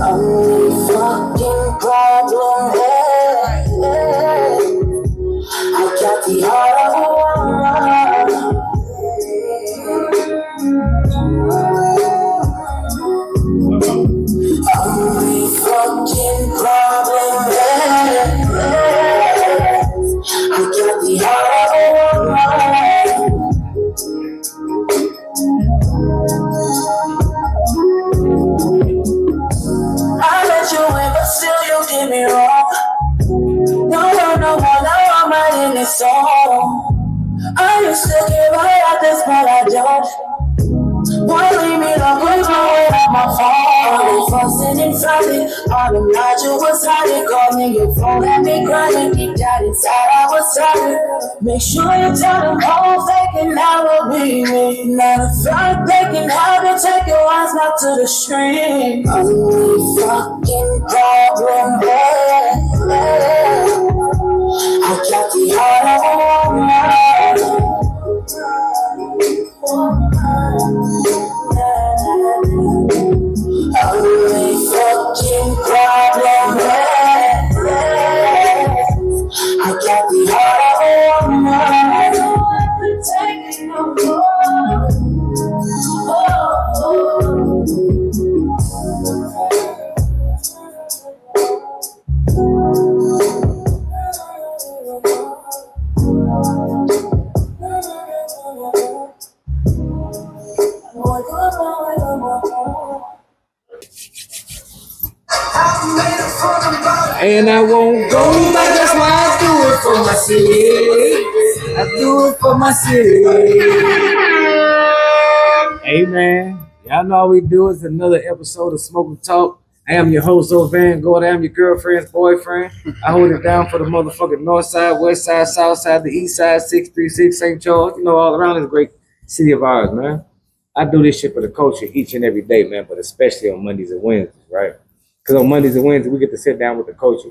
Only fucking problem is I got the heart of a woman. Only fucking problem is I got the heart of a woman. I let you in, but still you did me wrong. No, now I'm writing this song. I used to give her at this, but I don't. Why leave me the put my weight on my phone? All they fussing and fighting, all them nights you was hiding. Calling your phone and me crying. Deep down inside I was tired. Make sure you tell them hoes they can never be me. Matter of fact, they can have it, take your eyes back to the stream. Only fucking problem is I got the heart of a woman. Only fucking problem is I got the heart of a woman. Taking no more. And I won't go back, that's why I do it for my city. I do it for my city. Hey man, y'all know how we do it. It's another episode of Smoking Talk. I am your host, Van Gordon. I'm your girlfriend's boyfriend. I hold it down for the motherfucking north side, west side, south side, the east side, 636 St. Charles. You know, all around this great city of ours, man. I do this shit for the culture each and every day, man, but especially on Mondays and Wednesdays, right? Because on Mondays and Wednesdays, we get to sit down with the culture,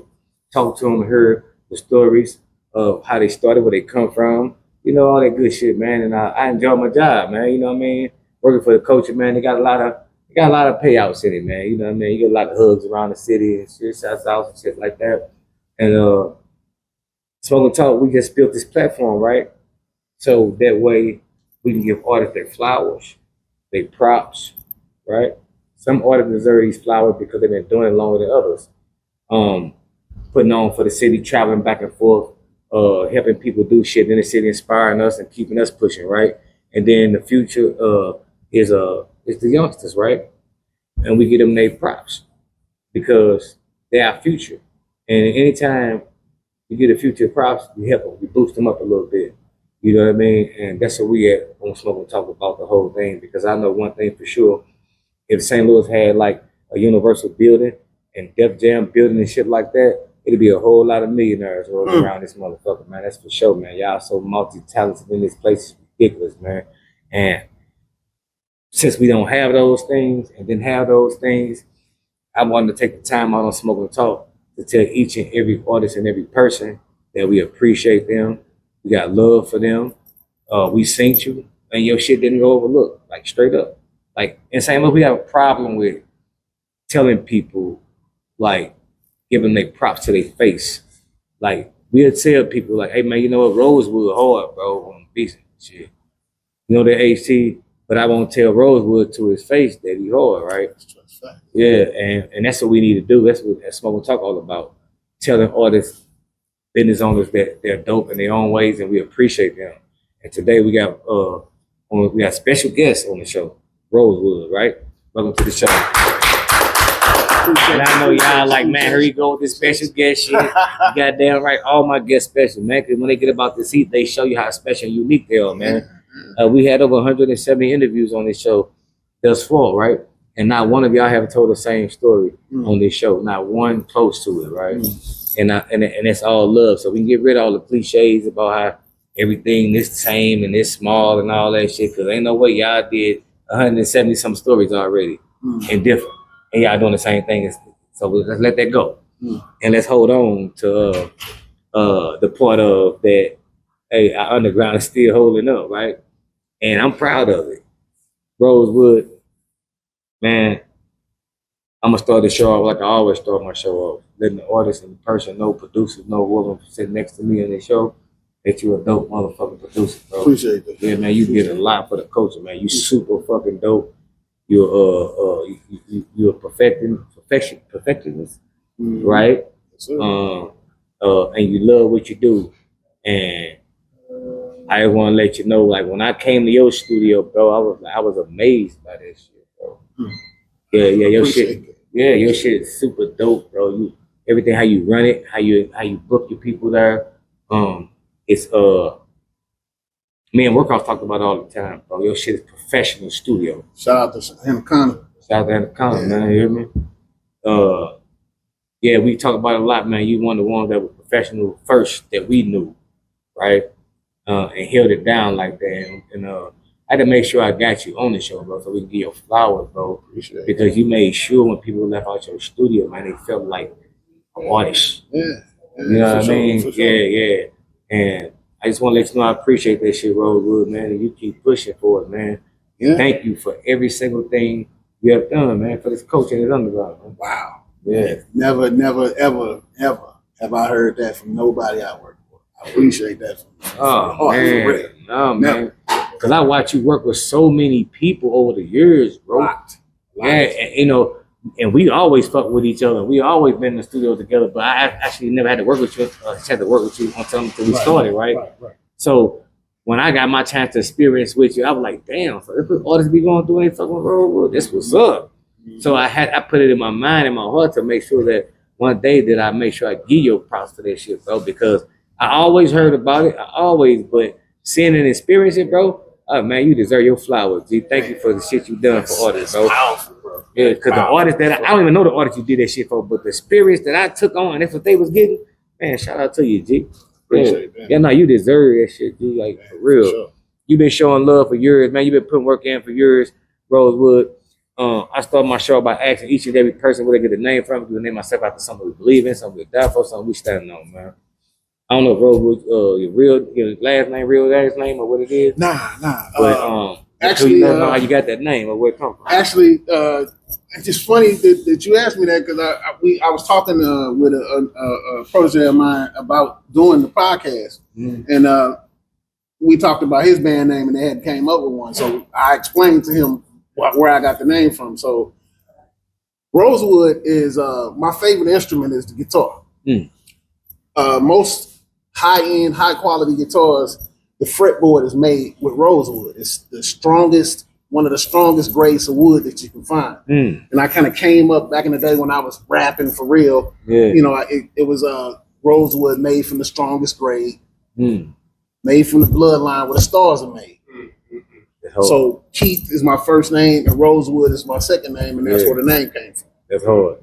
talk to them, hear the stories of how they started, where they come from, you know, all that good shit, man. And I enjoy my job, man. You know what I mean? Working for the culture, man. They got a lot of payouts in it, man. You know what I mean? You get a lot of hugs around the city and shit, shouts out and shit like that. And Smoking Talk, we just built this platform, right? So that way we can give artists their flowers, their props, right? Some artists deserve these flowers because they've been doing it longer than others. Putting on for the city, traveling back and forth, helping people do shit in the city, inspiring us and keeping us pushing, right? And then the future is the youngsters, right? And we give them their props because they're our future. And anytime you give the future props, you help them, you boost them up a little bit. You know what I mean? And that's what we at on Smoke and Talk about the whole thing, because I know one thing for sure. If St. Louis had like a Universal building and Def Jam building and shit like that, it'd be a whole lot of millionaires rolling around this motherfucker, man. That's for sure, man. Y'all so multi-talented in this place. It's ridiculous, man. And since we don't have those things and didn't have those things, I wanted to take the time out on Smoke and Talk to tell each and every artist and every person that we appreciate them. We got love for them. We synced you, and your shit didn't go overlooked, like straight up. Like in St. Louis, we have a problem with telling people, like, giving their props to their face. Like, we'll tell people, like, hey, man, you know what? Rosewood hard, bro, on beats and shit. You know, the HT, but I won't tell Rosewood to his face that he hard, right? Yeah, and that's what we need to do. That's what Smoke and Talk all about. Telling artists, business owners that they're dope in their own ways, and we appreciate them. And today we got special guests on the show. Rosewood, right? Welcome to the show. And I know y'all like, man, here you go with this special guest shit. Goddamn right, all my guests special, man. Because when they get about this heat, they show you how special and unique they are, man. We had over 170 interviews on this show thus far, right? And not one of y'all have told the same story on this show. Not one close to it, right? And it's all love. So we can get rid of all the cliches about how everything is the same and it's small and all that shit. Because ain't no way y'all did 170 some stories already and different, and y'all doing the same thing. So let's let that go, and let's hold on to the part of that. Hey, our underground is still holding up, right? And I'm proud of it. Rosewood, man, I'm gonna start the show off like I always start my show off, letting the artist and the person know, producers know, whoever sitting next to me in the show, that you a dope motherfucking producer, bro. Appreciate that. Yeah, man, you did a lot for the culture, man. You super fucking dope. You're a perfectionist, right? Yes, sir. And you love what you do. And I want to let you know, like when I came to your studio, bro, I was amazed by that shit, bro. Yeah, your shit. Yeah, your shit is super dope, bro. Everything how you run it, how you book your people there. It's me and Workhouse talk about it all the time, bro. Your shit is professional studio. Shout out to Anaconda. Shout out to Anaconda, man. You hear me? Yeah, we talk about it a lot, man. You one of the ones that were professional first that we knew, right? And held it down like that. And I had to make sure I got you on the show, bro, so we can give you flowers, bro. Appreciate because you made sure when people left out your studio, man, they felt like an artist. Yeah. You know what I mean? Sure. Yeah. And I just want to let you know I appreciate that shit, Rosewood, man. And you keep pushing for it, man. Yeah. Thank you for every single thing you have done, man, for this coach and this underground, man. Wow. Yeah. Never, ever have I heard that from nobody I work for. I appreciate that. Man. Man. Because I watch you work with so many people over the years, bro. Right. Yeah, and, and we always fuck with each other. We always been in the studio together, but I actually never had to work with you. I had to work with you until we started, right? So when I got my chance to experience with you, I was like, damn, so this what artists be going through ain't fucking road. This was up. So I put it in my mind and my heart to make sure that one day that I make sure I give you props for that shit, bro, because I always heard about it. But seeing and experiencing it, bro, oh man, you deserve your flowers, G. Thank you for the shit you done for artists, bro. Yeah, because the artists that I don't even know the artists you did that shit for, but the experience that I took on, that's what they was getting. Man, shout out to you, G. Yeah, no, you deserve that shit, G. Like for real. Sure. You've been showing love for years, man. You've been putting work in for years, Rosewood. I started my show by asking each and every person where they get the name from. We name myself after something we believe in, something we die for, something we stand on, man. I don't know if Rosewood, your last name, real last name, or what it is. Nah. But actually, you know how you got that name or where it come from. Actually, it's just funny that you asked me that because I was talking with a protege of mine about doing the podcast, and we talked about his band name, and they had came up with one. So I explained to him where I got the name from. So Rosewood is my favorite instrument is the guitar. Most high-end, high-quality guitars, the fretboard is made with rosewood. It's the strongest, one of the strongest grades of wood that you can find. And I kind of came up back in the day when I was rapping for real. Yeah. You know, it was rosewood made from the strongest grade, made from the bloodline where the stars are made. So Keith is my first name and Rosewood is my second name, and that's where the name came from. That's hard.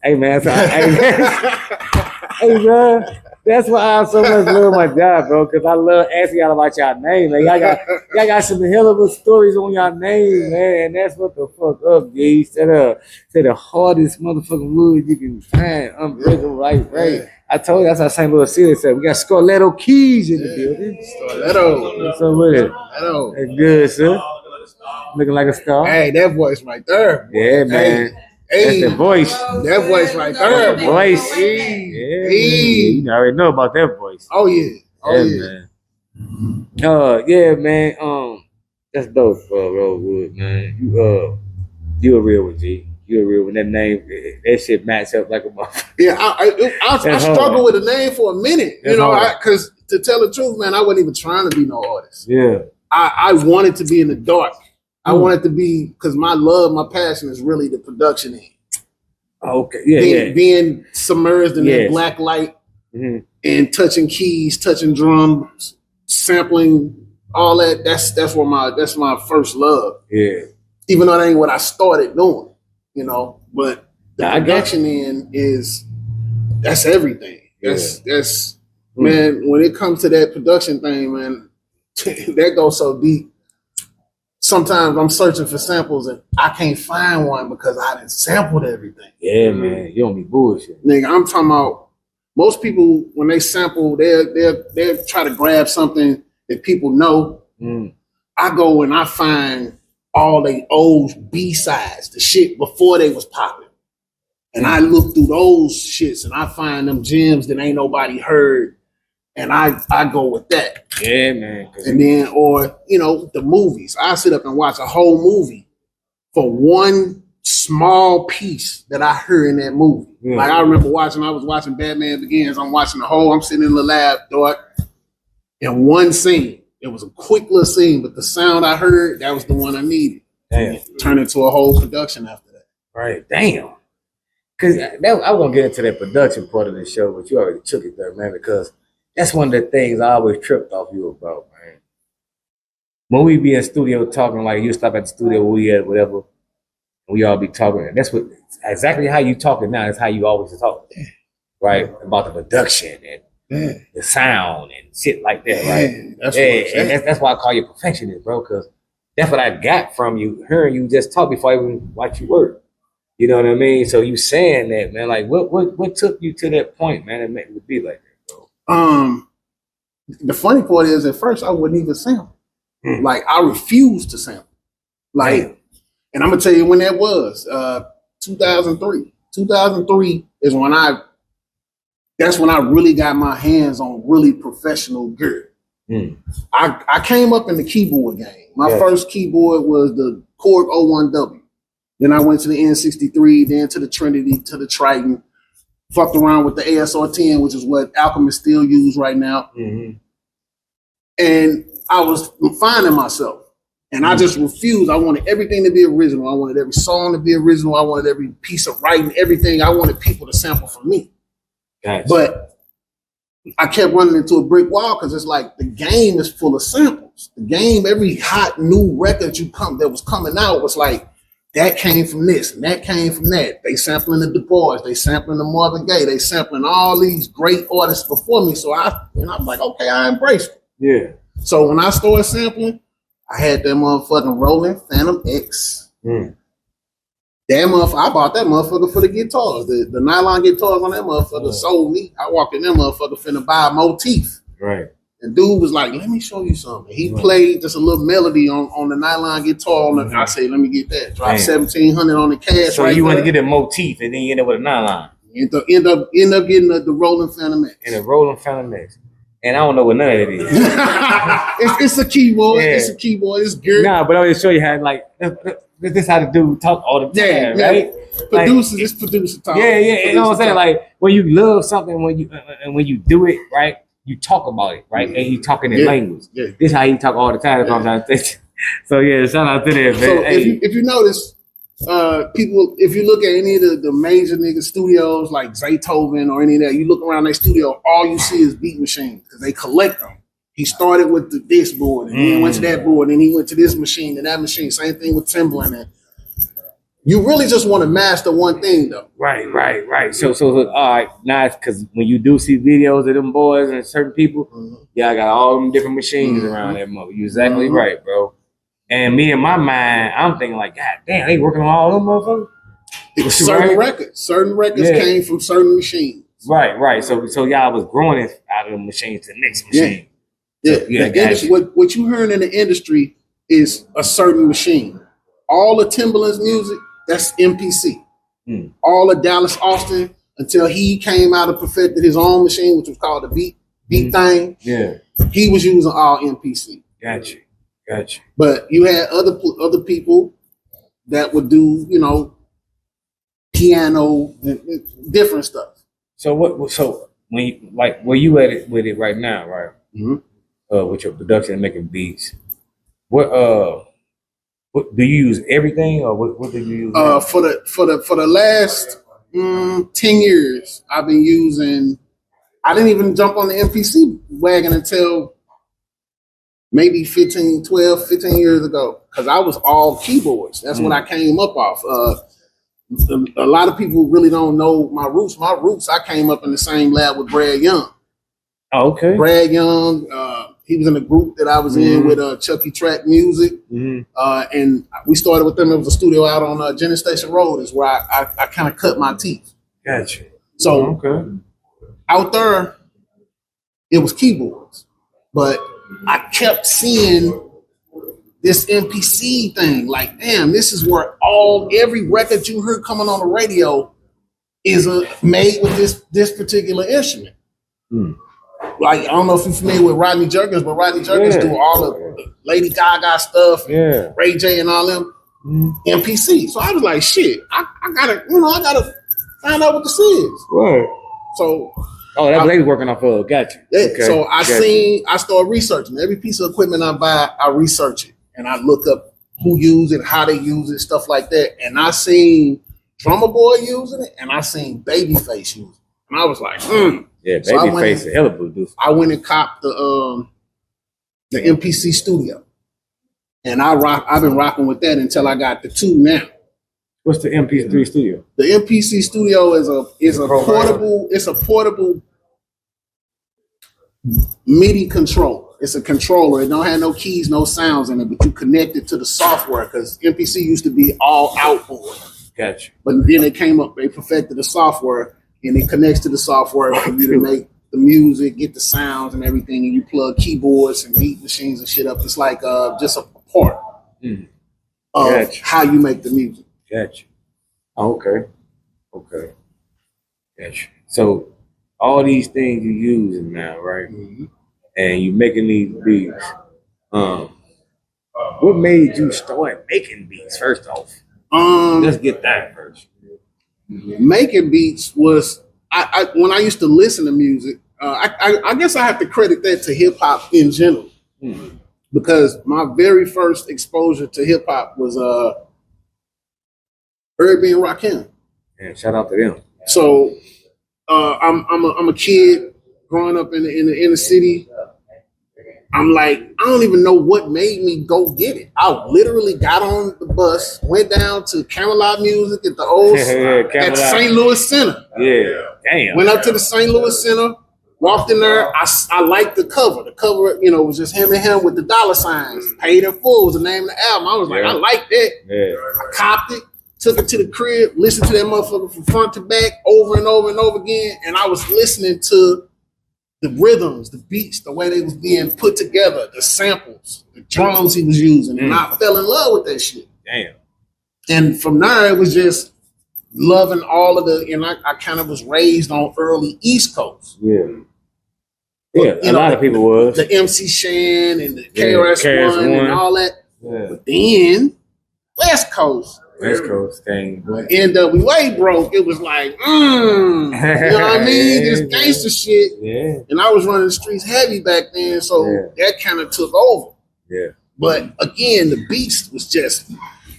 Hey man, hey man, that's why I so much love my job, bro. Because I love asking y'all about y'all name, man. Y'all got some hell of a stories on y'all name, man. And that's what the fuck up, G. Say the hardest motherfucking wood you can find, unbreakable, right? I told you that's how St. Louis City said. We got Scarletto Keys in the building. Scarletto. What's up with it? That's good, sir. Looking like a star. Hey, that voice right there. Yeah, man. Hey, that's the voice. That voice right there. The voice. Yeah, you already know about that voice. Oh yeah. Man. Yeah, man. That's dope, Rosewood, man. You a real one, G. You a real one. That name, that shit match up like a motherfucker. Yeah, I struggled with a name for a minute. That's you know, because to tell the truth, man, I wasn't even trying to be no artist. Yeah. I wanted to be in the dark. I wanted to be, because my passion is really the production end. Okay, yeah, being submerged in that black light and touching keys, touching drums, sampling, all that. That's my first love. Yeah. Even though that ain't what I started doing, you know. But the production end that's everything. That's man. When it comes to that production thing, man, that goes so deep. Sometimes I'm searching for samples and I can't find one because I didn't sampled everything. Yeah, man. You don't be bullshit. Nigga, I'm talking about most people when they sample, they'll try to grab something that people know. I go and I find all they old B-sides, the shit before they was popping. And I look through those shits and I find them gems that ain't nobody heard. And I go with that. Yeah, man. And then, or, you know, the movies. I sit up and watch a whole movie for one small piece that I heard in that movie. Yeah. Like I remember I was watching Batman Begins. I'm sitting in the lab, dog, in one scene. It was a quick little scene, but the sound I heard, that was the one I needed. Damn. Turned into a whole production after that. Right. Damn. Because I won't get into that production part of the show, but you already took it there, man, because that's one of the things I always tripped off you about, man. When we be in studio talking, like you stop at the studio where we at, whatever, we all be talking. That's what exactly how you talking now is how you always talk, right? About the production and the sound and shit like that, right? That's why I call you perfectionist, bro, because that's what I got from you, hearing you just talk before I even watch you work. You know what I mean? So you saying that, man, like what took you to that point, man, that made it be like that? The funny part is at first I wouldn't even sample. Like I refused to sample. Like, and I'm gonna tell you when that was. 2003. 2003 is when that's when I really got my hands on really professional gear. I came up in the keyboard game. My first keyboard was the Korg 01W. Then I went to the N63, then to the Trinity, to the Triton. Fucked around with the ASR 10, which is what Alchemist still use right now. And I was finding myself. And I just refused. I wanted everything to be original. I wanted every song to be original. I wanted every piece of writing, everything. I wanted people to sample from me. Gotcha. But I kept running into a brick wall because it's like the game is full of samples. The game, every hot new record that was coming out was like, that came from this, and that came from that. They sampling the Du Bois, they sampling the Marvin Gaye, they sampling all these great artists before me. So I'm like, okay, I embraced it. Yeah. So when I started sampling, I had that motherfucking Roland Phantom X. That motherfucker, I bought that motherfucker for the guitars. The nylon guitars on that motherfucker sold me. I walked in that motherfucker finna buy a motif. Right. And dude was like, let me show you something. He played just a little melody on the nylon guitar. I said, let me get that. Dropped $1,700 on the cash. So you want to get a motif and then you end up with a nylon. End up getting the Roland Phantom X. And a Roland Phantom X. And I don't know what none of it is. It's a keyboard. Yeah. It's a keyboard. It's good. Nah, but I want to show you how, like, this is how the dude talk all the time, right? Producers, it's producer talk. Yeah. You know what I'm saying? Like, when you love something, when you do it, right? You talk about it, right? And you talking in language. Yeah. This is how you talk all the time. So yeah, shout out to them. So if you notice, people, if you look at any of the major nigga studios like Zaytoven or any of that, you look around their studio, all you see is beat machines because they collect them. He started with this board, and then went to that board, and he went to this machine and that machine. Same thing with Timbaland. And you really just want to master one thing, though. Right. So all right, now because when you do see videos of them boys and certain people, I got all them different machines around that mother. You're exactly right, bro. And me in my mind, I'm thinking like, God damn, they working on all them motherfuckers. Certain records came from certain machines. Right. So y'all was growing it out of the machine to the next machine. What you hearing in the industry is a certain machine. All the Timbaland's music, that's MPC. All of Dallas Austin, until he came out and perfected his own machine, which was called the beat thing. Yeah, he was using all MPC. Gotcha. But you had other people that would do, piano and different stuff. So when you, like where you at it with it right now, right? With your production and making beats, what do you use everything, or what do you use? For the last 10 years, I've been using. I didn't even jump on the MPC wagon until maybe 15 years ago, because I was all keyboards. That's what I came up off. A lot of people really don't know my roots. My roots, I came up in the same lab with Brad Young. Oh, okay. Brad Young, he was in a group that I was in with Chucky Track Music. And we started with them. It was a studio out on Jennings Station Road is where I kind of cut my teeth. Gotcha. So out there, it was keyboards. But I kept seeing this MPC thing. Like, damn, this is where every record you heard coming on the radio is made with this particular instrument. Like, I don't know if you're familiar with Rodney Jerkins, but Rodney Jerkins do all the Lady Gaga stuff, Ray J and all them MPC. So I was like, shit, I gotta find out what this is. Right. So that lady working off of gotcha. Yeah, okay. So I started researching. Every piece of equipment I buy, I research it. And I look up who use it, how they use it, stuff like that. And I seen Drummer Boy using it, and I seen Babyface using it. And I was like, Yeah, Babyface is a hell of a producer. I went and copped the MPC Studio. And I've been rocking with that until I got the 2 now. What's the MP3 Studio? The MPC Studio is a portable MIDI controller. It's a controller. It don't have no keys, no sounds in it, but you connect it to the software because MPC used to be all outboard. Gotcha. But then they perfected the software, and it connects to the software for you to make the music, get the sounds and everything, and you plug keyboards and beat machines and shit up. It's like just a part of how you make the music. Gotcha. Okay. Gotcha. So all these things you're using now, right? Mm-hmm. And you're making these beats. What made you start making beats first off? Let's get that first. Making beats was when I used to listen to music. I guess I have to credit that to hip hop in general, because my very first exposure to hip hop was Herbie and Rakim. Yeah, shout out to them. So I'm a kid growing up in the inner city. I'm like, I don't even know what made me go get it. I literally got on the bus, went down to Camelot Music at the old at St. Louis Center. Yeah, damn. Went up to the St. Louis Center, walked in there. I liked the cover. The cover, was just him and him with the dollar signs. Paid in Full was the name of the album. I was like, I like that. Yeah. I copped it, took it to the crib, listened to that motherfucker from front to back over and over and over again. And I was listening to the rhythms, the beats, the way they was being put together, the samples, the drums he was using. And I fell in love with that shit. Damn. And from there, it was just loving all of I kind of was raised on early East Coast. Yeah. Yeah, a lot of people was. The MC Shan and the KRS-One and all that. Yeah. But then, West Coast thing. When NWA broke, it was like, you know what I mean? This gangster shit. Yeah. And I was running the streets heavy back then, so that kind of took over. Yeah. But again, the beats was just,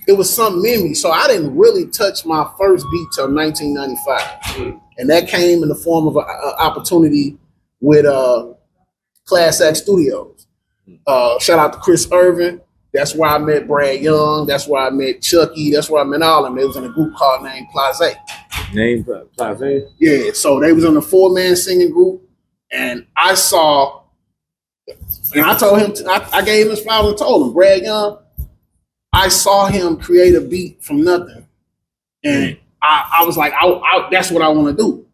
it was something in me. So I didn't really touch my first beat till 1995. And that came in the form of an opportunity with Class Act Studios. Shout out to Chris Irvin. That's where I met Brad Young. That's where I met Chucky. That's where I met all of them. They was in a group called Name Plaza. Name Plaza? Yeah, so they was in a 4-man singing group. And I saw, and I told him, I gave him his flowers and told him, Brad Young, I saw him create a beat from nothing. And I was like, that's what I want to do.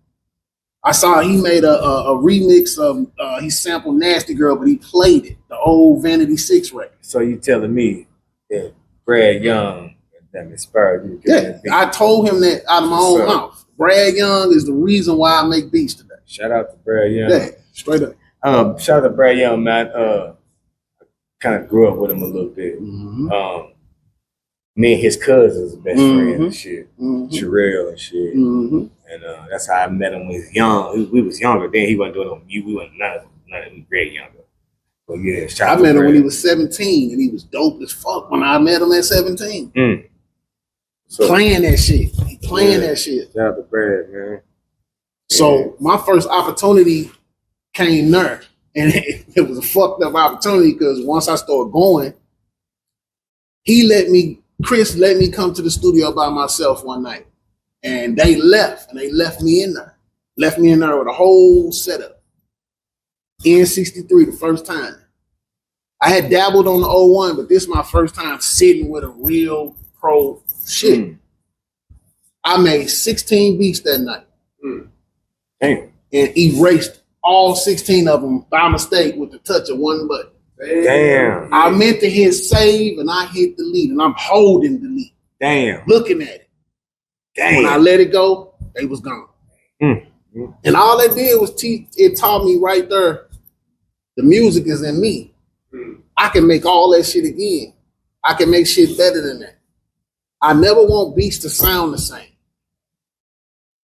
I saw he made a remix of, he sampled Nasty Girl, but he played it, the old Vanity 6 record. So you telling me that Brad Young that inspired you? Yeah, I told him that out of my own mouth. Brad Young is the reason why I make beats today. Shout out to Brad Young. Yeah, straight up. Shout out to Brad Young, man. I kind of grew up with him a little bit. Mm-hmm. Me and his cousins are best friends and shit. Sherelle and shit. Mm-hmm. And that's how I met him when he was young. We was younger then. He wasn't doing no music. We wasn't none of them very younger. But yeah, I met him when he was 17, and he was dope as fuck when I met him at 17. So, playing that shit. That shit. Shout out to Brad, man. So my first opportunity came there. And it was a fucked up opportunity because once I started going, Chris let me come to the studio by myself one night. And they left me in there. Left me in there with a whole setup. N63 the first time. I had dabbled on the 01, but this is my first time sitting with a real pro shit. I made 16 beats that night. Damn. And erased all 16 of them by mistake with the touch of one button. Damn. I meant to hit save and I hit delete, and I'm holding delete. Damn. Looking at it. Damn. When I let it go, they was gone. And all it did was it taught me right there, the music is in me. I can make all that shit again. I can make shit better than that. I never want beats to sound the same.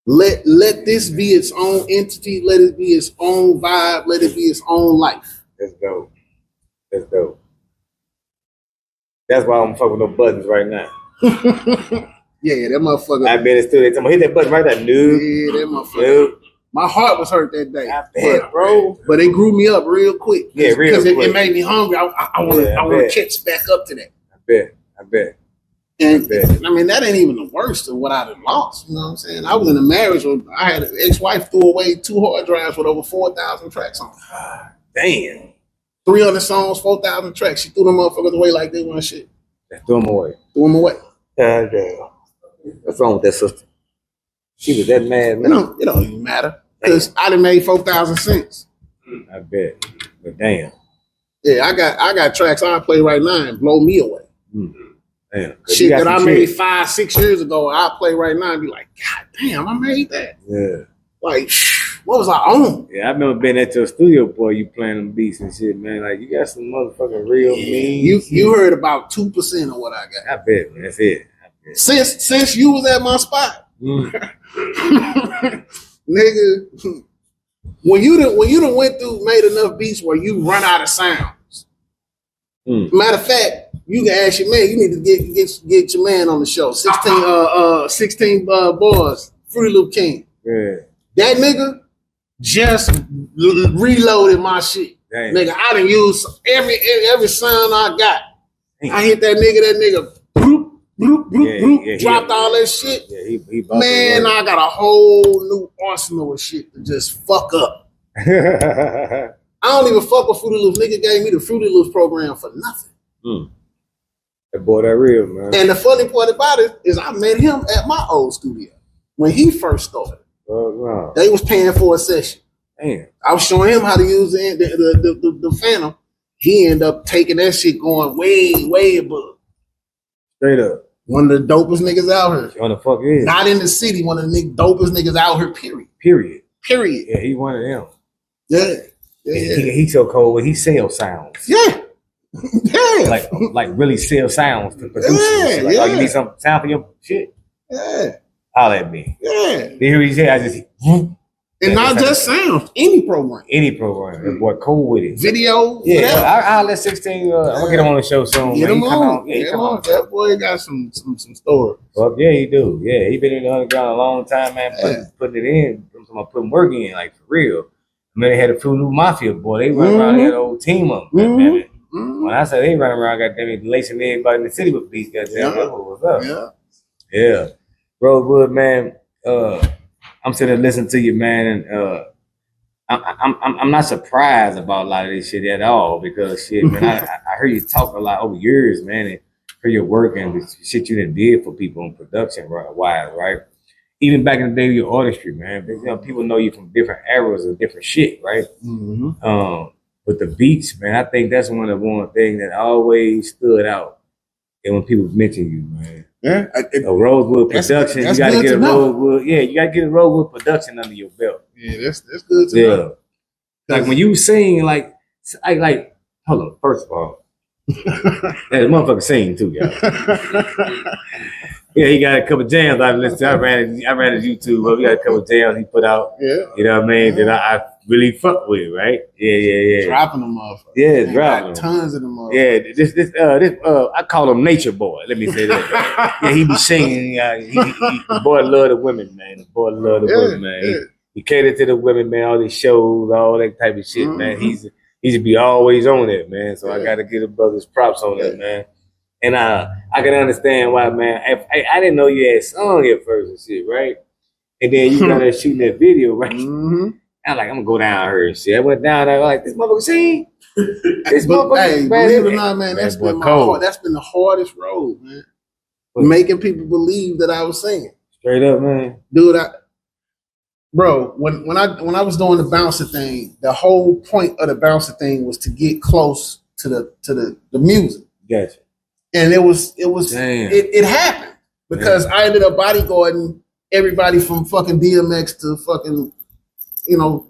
Let this be its own entity. Let it be its own vibe. Let it be its own life. That's dope. That's dope. That's why I'm fucking with no buttons right now. Yeah, that motherfucker. I've been in the studio. I'm gonna hit that button right there. Yeah, that motherfucker. My heart was hurt that day. I bet, bro. But it grew me up real quick. Yeah, real quick. Because it made me hungry. I want to catch back up to that. I bet. And I mean, that ain't even the worst of what I done lost. You know what I'm saying? I was in a marriage where I had an ex-wife threw away 2 hard drives with over 4,000 tracks on them. Damn. 300 songs, 4,000 tracks. She threw them motherfuckers away like they weren't shit. Threw them away. Threw them away. Damn. What's wrong with that sister? She was that mad, man. It don't even matter. Because I done made 4,000 cents. I bet. But damn. Yeah, I got tracks I play right now and blow me away. Damn. Shit that I made 5-6 years ago, I play right now and be like, God damn, I made that. Yeah. Like, what was I on? Yeah, I remember being at your studio, boy, you playing them beats and shit, man. Like, you got some motherfucking real mean. You heard about 2% of what I got. I bet, man. That's it. Since you was at my spot. Nigga, when you done went through, made enough beats where you run out of sounds. Matter of fact, you can ask your man. You need to get your man on the show. 16 boys, Fruity Loop King. Yeah. That nigga just reloaded my shit. Damn. Nigga, I done used every sound I got. I hit that nigga. Dropped all that shit. Yeah, he man, I got a whole new arsenal of shit to just fuck up. I don't even fuck with Fruity Loops. Nigga gave me the Fruity Loops program for nothing. That boy, that real, man. And the funny part about it is I met him at my old studio when he first started. Wow. They was paying for a session. Damn. I was showing him how to use the Phantom. He ended up taking that shit going way, way above. Straight up. One of the dopest niggas out here. What the fuck is? Not in the city, one of the dopest niggas out here, Period. Period. Yeah, he one of them. Yeah. He so cold when he sells sounds. Yeah. Yeah. Like really sell sounds to producers. Like, oh, you need some sound for your shit? Yeah. Holler at me. Yeah. You hear what he said? I just and not just sounds, any program. That boy cool with it. Video. Yeah, I'll let 16. I'm gonna get him on the show soon. Get him on. Come on. That boy got some stories. Well, yeah, he do. Yeah, he been in the underground a long time, man. Putting it in, putting work in, like for real. I mean, they had a few new mafia boy. They run around, they had a whole team of them. When I say they run around, goddamn it, lacing everybody in the city with beats, goddamn. What's up? Yeah. Rosewood, man. I'm sitting there listening to you, man, and I'm not surprised about a lot of this shit at all because shit, man, I heard you talk a lot over years, man, and heard your work and the shit you done did for people in production wise, right? Even back in the day of your artistry, man, because, you know, people know you from different eras of different shit, right? But the beats, man, I think that's one thing that always stood out. And when people mention you, man. Yeah, a Rosewood production. You gotta get a Rosewood. Yeah, you gotta get a Rosewood production under your belt. Yeah, that's good to know. Like when you sing, like hold on. First of all, that motherfucker sing too, y'all. Yeah, he got a couple jams I listened to. I ran his YouTube, but we got a couple jams he put out. Yeah, you know what I mean? That I really fuck with, right? Yeah. Dropping them off. Yeah, dropping tons of them off. Yeah, this I call him Nature Boy. Let me say that. Yeah, he be singing. The boy love the women, man. The boy love the women, man. Yeah. He catered to the women, man. All these shows, all that type of shit, man. He should be always on it, man. So I got to give the brothers props on that, man. And I can understand why, man. I didn't know you had song at first and shit, right? And then you got there shooting that video, right? I'm like, I'm gonna go down here and shit. I went down there like, this motherfucker sing. This motherfucker. Hey, believe it or not, man, that's been that's been the hardest road, man. Making people believe that I was singing. Straight up, man. Dude, bro, when I was doing the bouncer thing, the whole point of the bouncer thing was to get close the music. Gotcha. And it happened because I ended up bodyguarding everybody from fucking DMX to fucking, you know,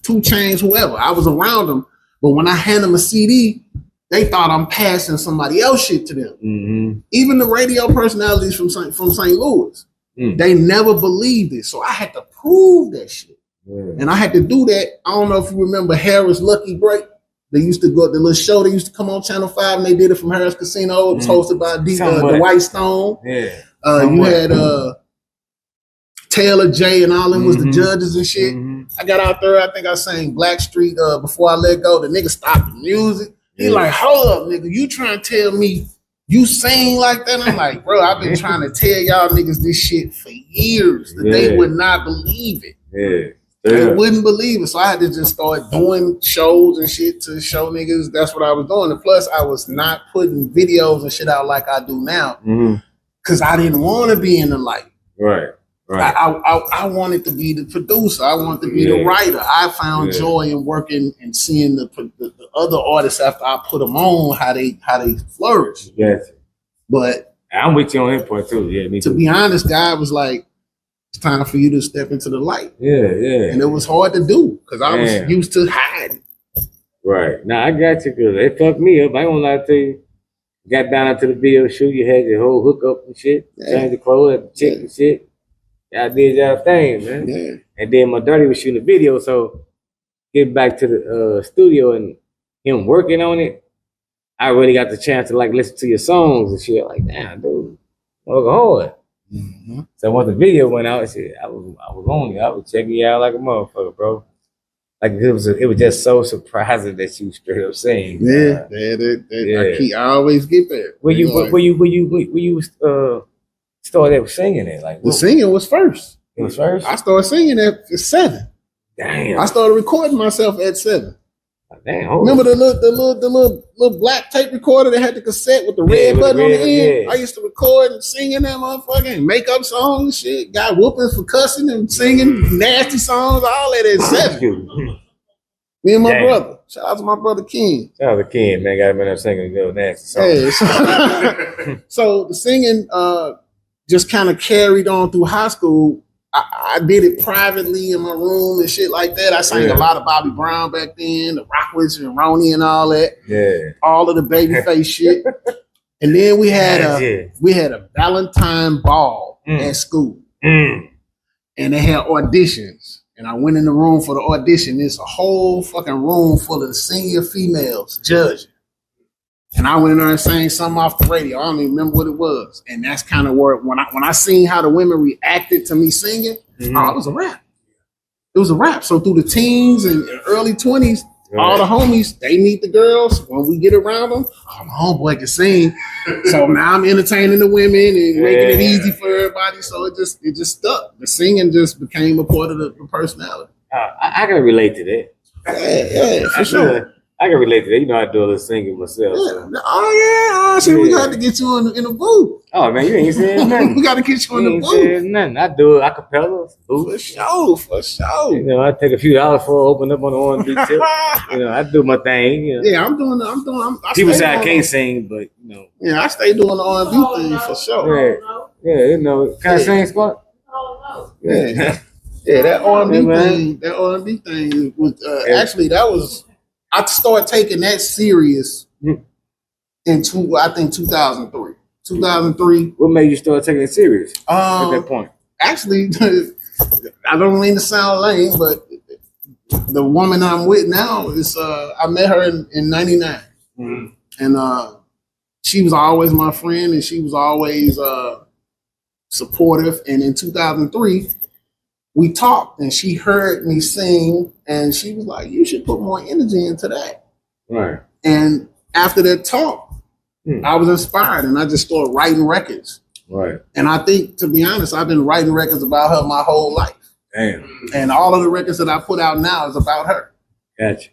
2 Chainz, whoever. I was around them, but when I hand them a CD, they thought I'm passing somebody else shit to them. Mm-hmm. Even the radio personalities from St. Louis, they never believed it. So I had to prove that shit. And I had to do that. I don't know if you remember Harris Lucky Break. They used to go, the little show, they used to come on Channel 5 and they did it from Harris Casino. It was hosted by the White Stone. Yeah. You had Taylor J and all them was the judges and shit. I got out there, I think I sang Black Street before I let go. The nigga stopped the music. He like, hold up, nigga, you trying to tell me you sing like that? I'm like, bro, I've been trying to tell y'all niggas this shit for years. That they would not believe it. They wouldn't believe it. So I had to just start doing shows and shit to show niggas that's what I was doing. And plus, I was not putting videos and shit out like I do now because I didn't want to be in the light. Right. I wanted to be the producer. I wanted to be the writer. I found joy in working and seeing the other artists after I put them on how they flourish. Yes. But I'm with you on that point too. Yeah, me too. To be honest, God was like, it's time for you to step into the light. Yeah. And it was hard to do because I was used to hiding. Right. Now I got you because they fucked me up. I ain't gonna lie to you. Got down into the video shoot, you had your whole hookup and shit, changed the clothes, had the chick and shit. Y'all did y'all thing, man. Yeah. And then my daddy was shooting a video, so get back to the studio and him working on it. I really got the chance to like listen to your songs and shit. Like, damn, dude, working hard. So once the video went out, shit, I was on it. I was checking you out like a motherfucker, bro. Like it was just so surprising that you straight up saying. I always get there. Were you started singing it? Like the singing was first. It was first. I started singing at 7. Damn. I started recording myself at 7. Damn. Remember the little black tape recorder that had the cassette with the red button on the end? Yeah. I used to record and singing that motherfucking make up songs and shit. Got whoopings for cussing and singing nasty songs, all that at 7. Me and my brother. Shout out to my brother Ken. Shout out to Ken, man. Got him in there singing little nasty songs. Yeah, so the singing just kind of carried on through high school. I did it privately in my room and shit like that. I sang a lot of Bobby Brown back then, the Rockwoods and Ronnie and all that. Yeah. All of the Babyface shit. And then we had a Valentine ball at school. And they had auditions. And I went in the room for the audition. It's a whole fucking room full of senior females judging. And I went in there and sang something off the radio. I don't even remember what it was. And that's kind of where when I seen how the women reacted to me singing, it was a rap. It was a rap. So through the teens and early 20s, all the homies, they meet the girls. When we get around them, my homeboy can sing. So now I'm entertaining the women and making it easy for everybody. So it just stuck. The singing just became a part of the personality. I can relate to that. Yeah, for sure. I can relate to that. You know, I do a little singing myself. Yeah. So. Oh, shit, we got to get you in the booth. Oh, man, you ain't saying nothing. We got to get you in the booth. Saying nothing. I do a cappella. For sure. You know, I take a few dollars for open up on the R&B tip. You know, I do my thing. You know. Yeah, I'm doing. People say I can't sing, but, you know. Yeah, I stay doing the R&B thing for sure. Yeah, you know. Can I sing, Spot? Yeah. Yeah, that R&B thing was actually that was. I started taking that serious in 2003. 2003. What made you start taking it serious at that point? Actually, I don't mean to sound lame, but the woman I'm with now is I met her in 99. And she was always my friend and she was always supportive. And in 2003, we talked and she heard me sing and she was like, you should put more energy into that. Right. And after that talk, I was inspired and I just started writing records. Right. And I think, to be honest, I've been writing records about her my whole life. Damn. And all of the records that I put out now is about her. Gotcha.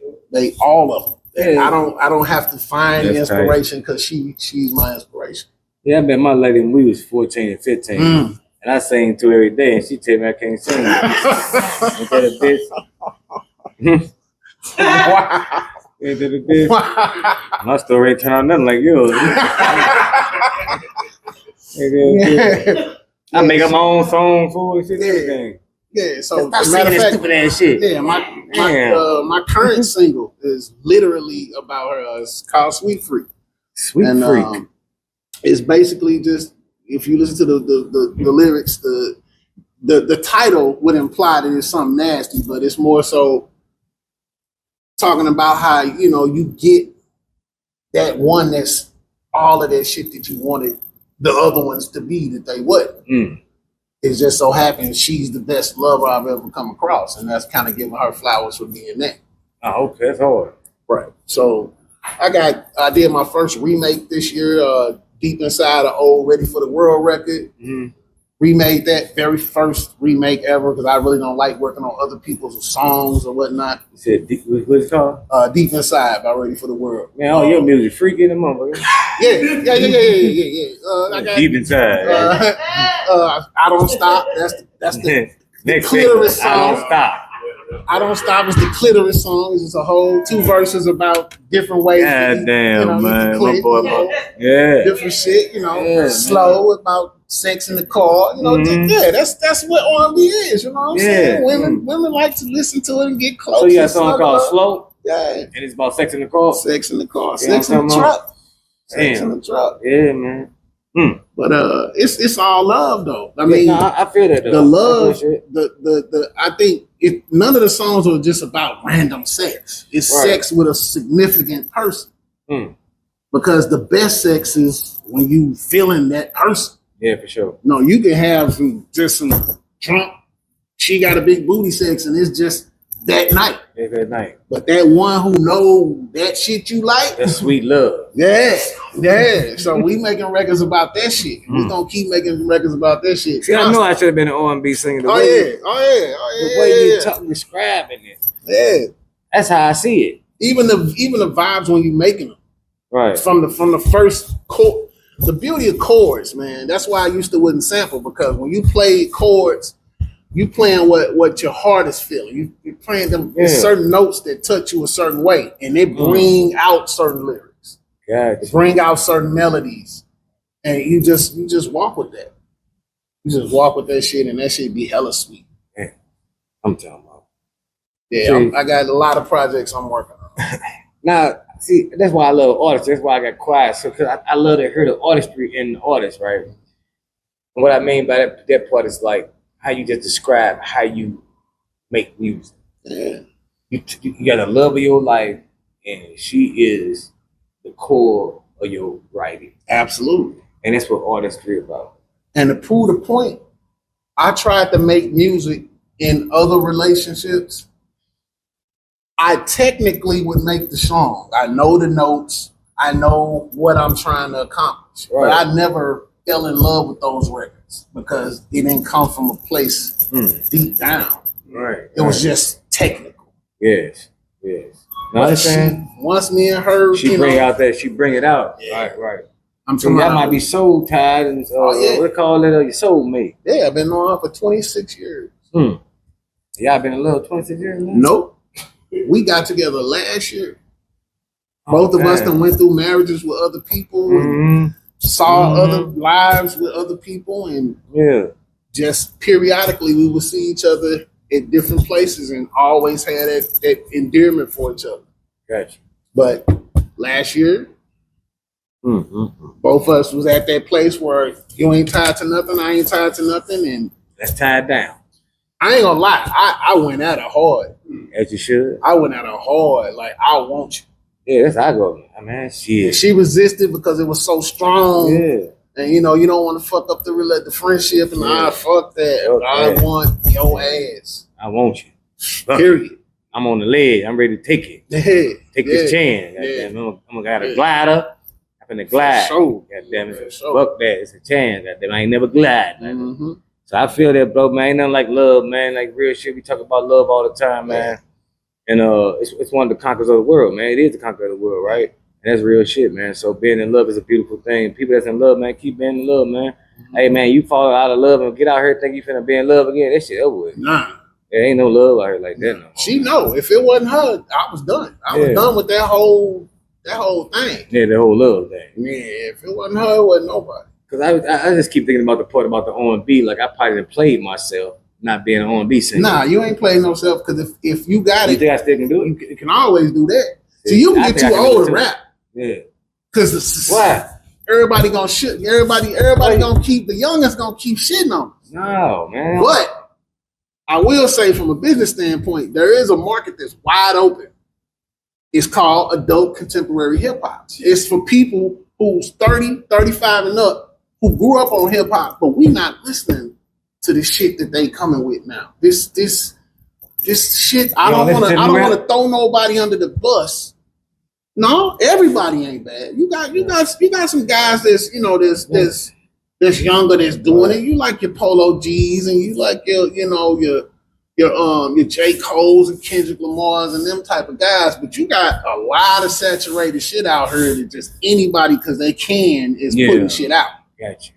All of them. Yeah. I don't have to find inspiration because she's my inspiration. Yeah, I met my lady when we was 14 and 15. And I sang to her every day, and she tell me I can't sing. Ain't that a bitch? Wow. My story ain't turn out nothing like yours. I make up my own song for and shit, everything. Yeah, so stop saying that stupid ass shit. Yeah, my current single is literally about her. It's called Sweet Freak. Sweet Freak. It's basically just, if you listen to the lyrics, the title would imply that it's something nasty, but it's more so talking about how, you know, you get that one that's all of that shit that you wanted the other ones to be that they wasn't. It just so happens she's the best lover I've ever come across, and that's kind of giving her flowers for being that. Oh, okay, that's hard. Right. So I did my first remake this year, Deep Inside an Old Ready for the World record. Remade that very first remake ever because I really don't like working on other people's songs or whatnot. You said what's it called? Deep Inside by Ready for the World. Man, all your music freaky in the motherfucker. Yeah. I got Deep Inside. I Don't Stop. That's the Next clitoris song. I Don't Stop. I Don't Stop is the clitoris song. It's just a whole 2 verses about different ways. God damn, you know, man. click, My boy, you know, different shit, you know, slow man. About sex in the car, you know. Yeah, that's what R&B is, you know what I'm saying? Women like to listen to it and get close. So you got a song called Slow? Yeah. And it's about sex in the car? Sex in the car. Sex in the truck. Sex in the truck. Yeah, man. But it's all love though. I mean, I feel that though. The love, the I think none of the songs are just about random sex. It's sex with a significant person. Because the best sex is when you feeling that person. Yeah, for sure. No, you can have some drunk. She got a big booty sex, and it's just that night. Yeah, that night. But that one who know that shit you like, that's sweet love. Yeah. So we making records about that shit. We gonna keep making records about that shit. See, I know I should have been an R&B singer. The way you describing it. Yeah, that's how I see it. Even the vibes when you making them. Right. From the first chord. The beauty of chords, man. That's why I used to wouldn't sample, because when you play chords, you playing what your heart is feeling. You're playing them certain notes that touch you a certain way, and they bring out certain lyrics. Gotcha. They bring out certain melodies, and you just walk with that. You just walk with that shit, and that shit be hella sweet. Yeah. I'm talking about. Yeah, I got a lot of projects I'm working on. Now, see, that's why I love artists. That's why I got quiet. So, because I love to hear the artistry in the artist, right? And what I mean by that part is like how you just describe how you make music. Yeah. You got a love of your life, and she is the core of your writing. Absolutely. And that's what artistry about. And to prove the point, I tried to make music in other relationships. I technically would make the song. I know the notes. I know what I'm trying to accomplish. Right. But I never fell in love with those records because it didn't come from a place deep down. Right. It was just technical. Yes. Once me and her, she bring it out. Yeah. Right. I'm talking that might be soul tied and what call it your soulmate. Yeah, I've been on her for 26 years. Y'all been in love 26 years now? Nope. We got together last year. Both of us that went through marriages with other people, saw other lives with other people, and just periodically we would see each other at different places and always had that endearment for each other. Gotcha. But last year, both of us was at that place where you ain't tied to nothing, I ain't tied to nothing, and that's tied down. I ain't gonna lie, I went at her hard. As you should. I went at her hard, like I want you. Yeah, that's how I go. I mean, she resisted because it was so strong. Yeah. And you don't want to fuck up the friendship, and fuck that. I want your ass. I want you. Period. I'm on the ledge. I'm ready to take it. Take this chance. I'm gonna got a glider. I'm gonna glide. God damn it. Fuck that. It's a chance. God damn it. I ain't never glide. So I feel that, bro, man. Ain't nothing like love, man. Like real shit. We talk about love all the time, man. And it's one of the conquerors of the world, man. It is the conqueror of the world, right? And that's real shit, man. So being in love is a beautiful thing. People that's in love, man, keep being in love, man. Hey, man, you fall out of love and get out here thinking you finna be in love again. That shit over with. Nah. There ain't no love out here like that no more. She know if it wasn't her, I was done. I was done with that whole thing. Yeah, the whole love thing. Yeah, if it wasn't her, it wasn't nobody. Because I just keep thinking about the part about the R&B. Like, I probably done played myself not being an R&B singer. Nah, you ain't playing no self, because if you got You it, think I still can do it? you can always do that. So you can get too old to rap. Yeah. Because Why? everybody gonna shit. Everybody gonna keep, the youngest gonna keep shitting on. No, man. But I will say, from a business standpoint, there is a market that's wide open. It's called adult contemporary hip hop. It's for people who's 30, 35 and up, who grew up on hip hop, but we not listening to the shit that they coming with now. This shit. I don't want to throw nobody under the bus. No, everybody ain't bad. You got some guys that's that's younger that's doing it. You like your Polo G's, and you like your J. Cole's and Kendrick Lamar's and them type of guys, but you got a lot of saturated shit out here that just anybody, because they can, is putting shit out. Gotcha.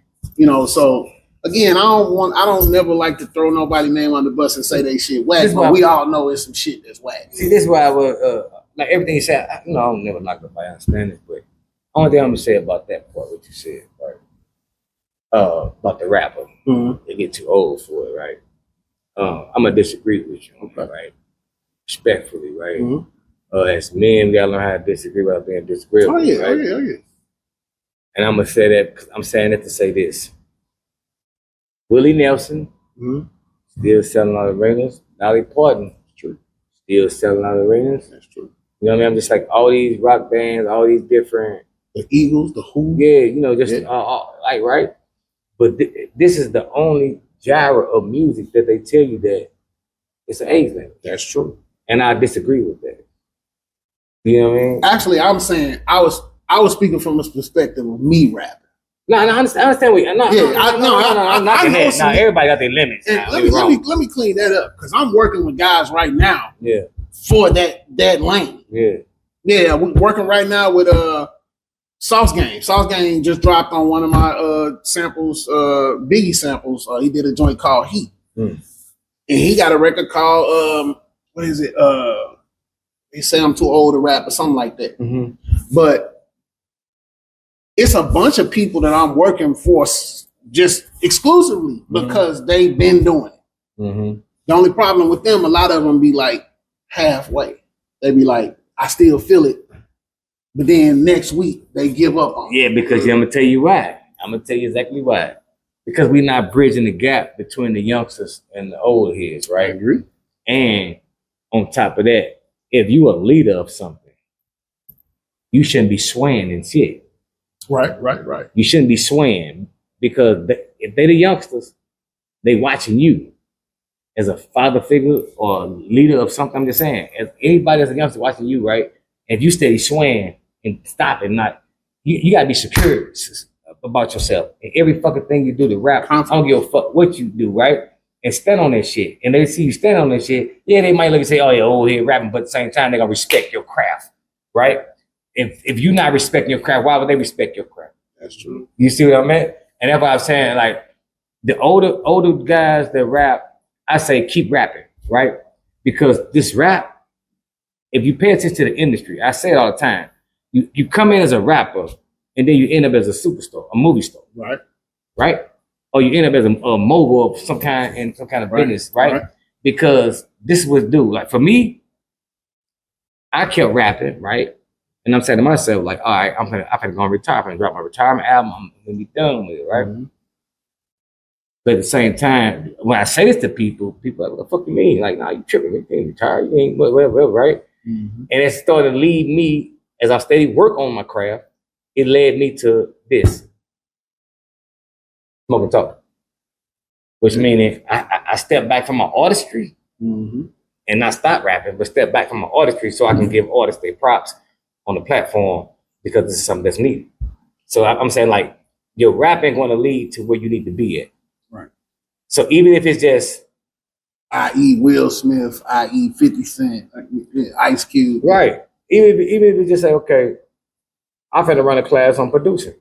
So again, I don't never like to throw nobody name on the bus and say they shit whack, but we all know it's some shit that's whack. See, this is why I would like everything you said. I don't never knock nobody, I understand it, but only thing I'm gonna say about that part, what you said, right? About the rapper, they get too old for it, right? I'm gonna disagree with you, okay, right? Respectfully, right? As men, we gotta learn how to disagree without being disagreeable. Oh yeah. And I'm gonna say that because I'm saying it to say this: Willie Nelson still selling out arenas. Dolly Parton, true, still selling out arenas. That's true. You know what I mean? I'm just like all these rock bands, all these different, the Eagles, the Who. Yeah, like right. But this is the only genre of music that they tell you that it's an age limit. That's true. And I disagree with that. You know what I mean? Actually, I'm saying I was speaking from the perspective of me rapping. No, I understand what I'm not knocking that. Now everybody got their limits. Let me clean that up, because I'm working with guys right now. Yeah. For that lane. Yeah. Yeah, we're working right now with Sauce Gang. Sauce Gang just dropped on one of my samples, Biggie samples. He did a joint called Heat. And he got a record called what is it? He say I'm too old to rap or something like that. But it's a bunch of people that I'm working for just exclusively because they've been doing it. The only problem with them, a lot of them be like halfway. They be like, I still feel it. But then next week they give up on it. Yeah, because I'm gonna tell you why. I'm gonna tell you exactly why. Because we're not bridging the gap between the youngsters and the older heads, right? I agree. And on top of that, if you a leader of something, you shouldn't be swaying in shit. Right. You shouldn't be swaying, because if they the youngsters, they watching you as a father figure or leader of something. I'm just saying, as anybody that's a youngster watching you, right? If you steady swaying and stopping, you gotta be secure about yourself. And every fucking thing you do to rap, I don't give a fuck what you do, right? And stand on that shit. And they see you stand on that shit, yeah, they might look and say, oh yeah, old head rapping, but at the same time, they're gonna respect your craft, right? If you're not respecting your craft, why would they respect your craft? That's true. You see what I mean? And that's why I'm saying, like, the older guys that rap, I say keep rapping, right? Because this rap, if you pay attention to the industry, I say it all the time, you come in as a rapper and then you end up as a superstar, a movie star. Right? Or you end up as a mogul of some kind in some kind of business, right? Because this is what do. Like for me, I kept rapping, right? And I'm saying to myself, like, all right, I'm gonna go retire. I'm gonna drop my retirement album. I'm gonna be done with it, right? But at the same time, when I say this to people are like, what the fuck you mean? Like, nah, you tripping. You can't retire. You ain't whatever, right? And it started to lead me, as I steady work on my craft, it led me to this. Smoke and talk. Which meaning I step back from my artistry and not stop rapping, but step back from my artistry so I can give artists their props on the platform, because this is something that's needed. So I'm saying, like, your rapping going to lead to where you need to be at. Right. So even if it's just, i.e. Will Smith, i.e. 50 Cent, Ice Cube. Right. Even if you just say, okay, I'm finna run a class on producing,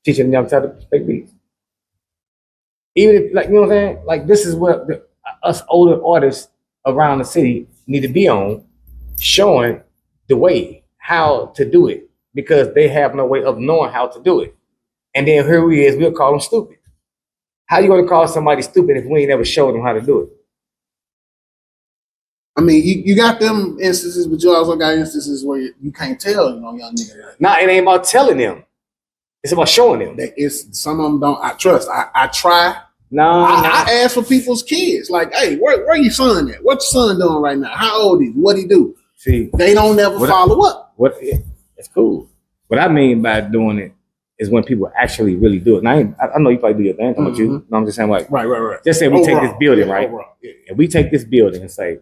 teaching them how to make beats. Even if, like, you know what I'm saying? Like, this is what us older artists around the city need to be on, showing the way how to do it, because they have no way of knowing how to do it. And then here we is, we'll call them stupid. How you gonna call somebody stupid if we ain't never showed them how to do it? I mean, you got them instances, but you also got instances where you can't tell, young nigga. Nah, it ain't about telling them. It's about showing them. It's some of them don't. I trust. I try. No, I ask for people's kids. Like, hey, where your son at? What your son doing right now? How old is he? What he do? See, they don't never follow up. It's cool. What I mean by doing it is when people actually really do it. And I know you probably do your thing. About you. No, I'm just saying, like, right. Just say we take this building, right? And we take this building and say,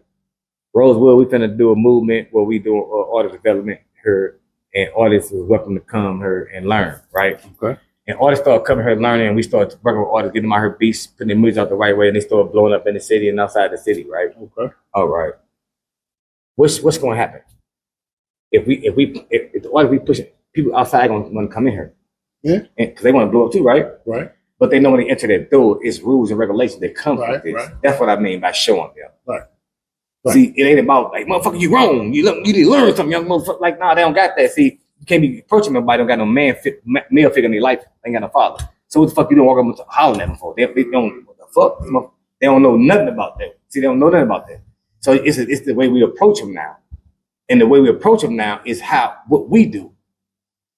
Rosewood, we finna do a movement where we do artist development here, and artists is welcome to come here and learn, right? Okay. And artists start coming here and learning, and we start working with artists, getting them out here beats, putting their music out the right way, and they start blowing up in the city and outside the city, right? Okay. All right. What's going to happen if the artists we pushing, people outside going to come in here? Yeah. Because they want to blow up too, right? Right. But they know when they enter that door, it's rules and regulations that come with this. Right. That's what I mean by showing them. Right. See, it ain't about like, motherfucker, you wrong. You need to learn something, young motherfucker. Like, nah, they don't got that. See, you can't be approaching nobody. Don't got no male figure in their life. They ain't got no father. So what the fuck you don't walk up and hollering at them for? They don't, what the fuck? They don't know nothing about that. See, they don't know nothing about that. So it's the way we approach them now. And the way we approach them now is what we do.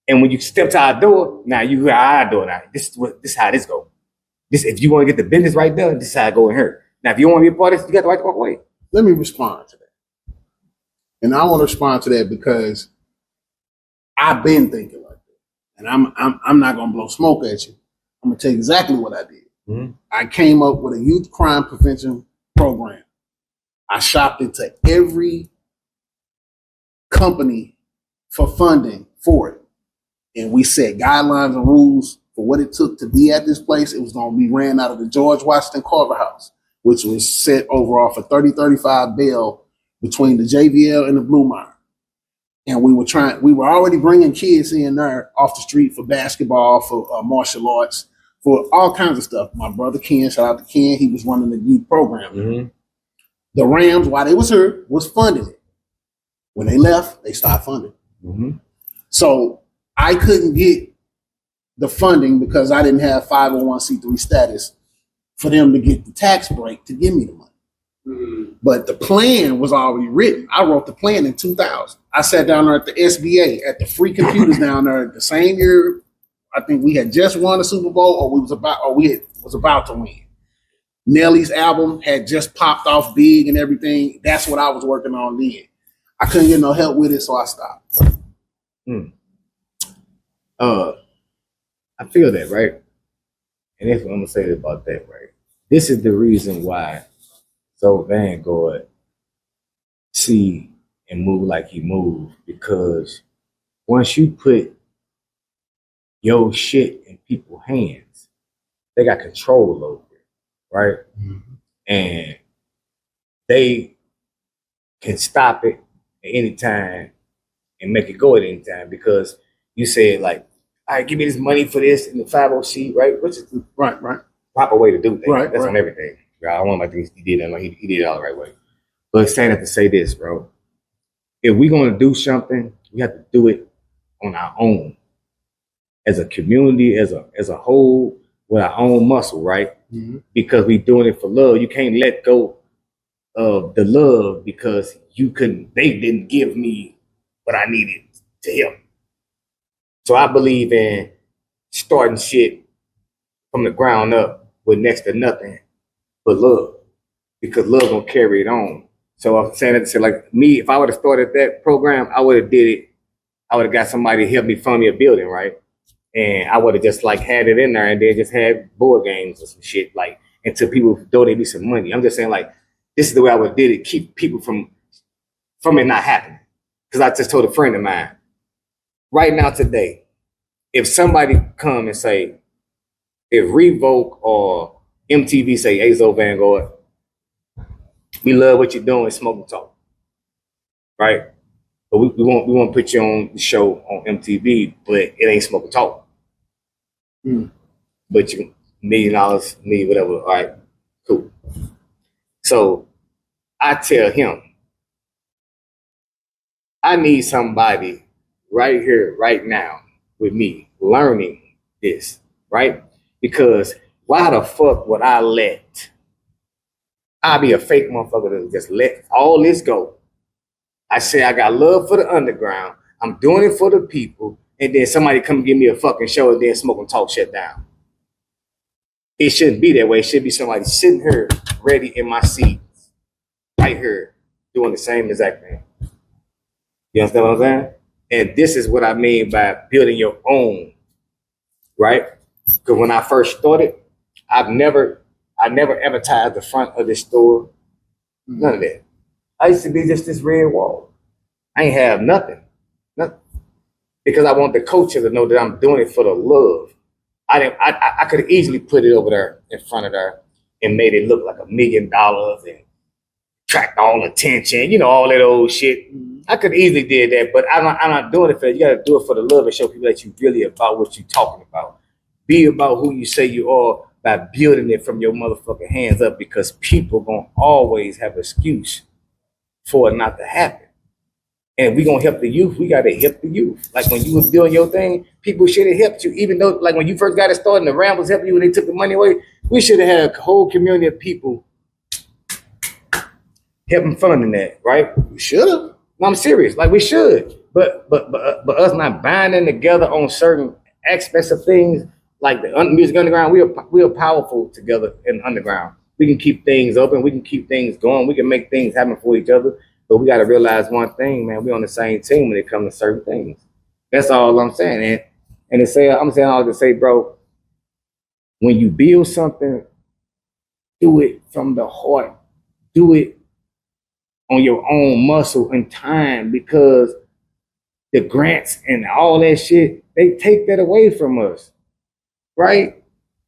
And when you step to our door, now you hear our door now. This is how this go. If you want to get the business right done, this is how I go in here. Now, if you don't want to be a part of this, you got the right to walk away. Let me respond to that. And I want to respond to that because I've been thinking like that. And I'm not gonna blow smoke at you. I'm gonna tell you exactly what I did. Mm-hmm. I came up with a youth crime prevention program. I shopped into every company for funding for it. And we set guidelines and rules for what it took to be at this place. It was going to be ran out of the George Washington Carver House, which was set overall for $30-35 bail between the JVL and the Blue Mine. And we were already bringing kids in there off the street for basketball, for martial arts, for all kinds of stuff. My brother Ken, shout out to Ken, he was running the youth program. Mm-hmm. The Rams, while they was here, was funding it. When they left, they stopped funding. Mm-hmm. So I couldn't get the funding because I didn't have 501c3 status for them to get the tax break to give me the money. Mm-hmm. But the plan was already written. I wrote the plan in 2000. I sat down there at the SBA at the free computers down there the same year. I think we had just won the Super Bowl, or we was about to win. Nelly's album had just popped off big and everything. That's what I was working on then. I couldn't get no help with it, so I stopped. I feel that, right? And that's what I'm gonna say about that, right? This is the reason why so Vanguard see and move like he moved, because once you put your shit in people's hands, they got control over it, right? Mm-hmm. And they can stop it at any time and make it go at any time, because you said, like, all right, give me this money for this in the 50C, right? Which is right. Proper way to do things. Right, That's on everything. I don't want to think he did it. He did it all the right way. But saying that to say this, bro, if we're going to do something, we have to do it on our own, as a community, as a whole, with our own muscle, right? Mm-hmm. Because we doing it for love. You can't let go of the love because they didn't give me what I needed to help. So I believe in starting shit from the ground up with next to nothing but love, because love gonna carry it on. So I'm saying that to say, like, me, if I would have started that program, I would have did it. I would have got somebody to help me fund me a building, right? And I would have just like had it in there and then just had board games or some shit, like, until people donate me some money. I'm just saying, like, this is the way I would have did it, keep people from it not happening. Because I just told a friend of mine, right now today, if somebody come and say, if Revoke or MTV say, hey, Zo Vanguard, we love what you're doing, Smoke and Talk, right? But we want to put you on the show on MTV, but it ain't Smoke and Talk. But you $1 million, whatever. All right, cool. So I tell him, I need somebody right here, right now, with me, learning this, right? Because why the fuck would I be a fake motherfucker to just let all this go? I say I got love for the underground. I'm doing it for the people. And then somebody come give me a fucking show and then Smoke and Talk shut down. It shouldn't be that way. It should be somebody sitting here ready in my seat, right here, doing the same exact thing. You understand what I'm saying? And this is what I mean by building your own, right? Because when I first started, I never advertised the front of the store. None of that. I used to be just this red wall. I ain't have nothing. Because I want the culture to know that I'm doing it for the love. I could have easily put it over there in front of there and made it look like $1 million and attract all attention, you know, all that old shit. I could easily did that, but I'm not doing it for that. You got to do it for the love and show people that you really about what you're talking about. Be about who you say you are by building it from your motherfucking hands up, because people gonna always have an excuse for it not to happen. And we gonna help the youth. We gotta help the youth. Like when you was doing your thing, people should have helped you. Even though, like when you first got it started, and the Ram was helping you when they took the money away, we should have had a whole community of people helping funding that, right? We should have. No, I'm serious. Like we should, but us not binding together on certain aspects of things, like the music underground. We are powerful together in the underground. We can keep things open. We can keep things going. We can make things happen for each other. But we got to realize one thing, man. We're on the same team when it comes to certain things. That's all I'm saying. And I'm saying all to say, bro, when you build something, do it from the heart. Do it on your own muscle and time, because the grants and all that shit, they take that away from us, right?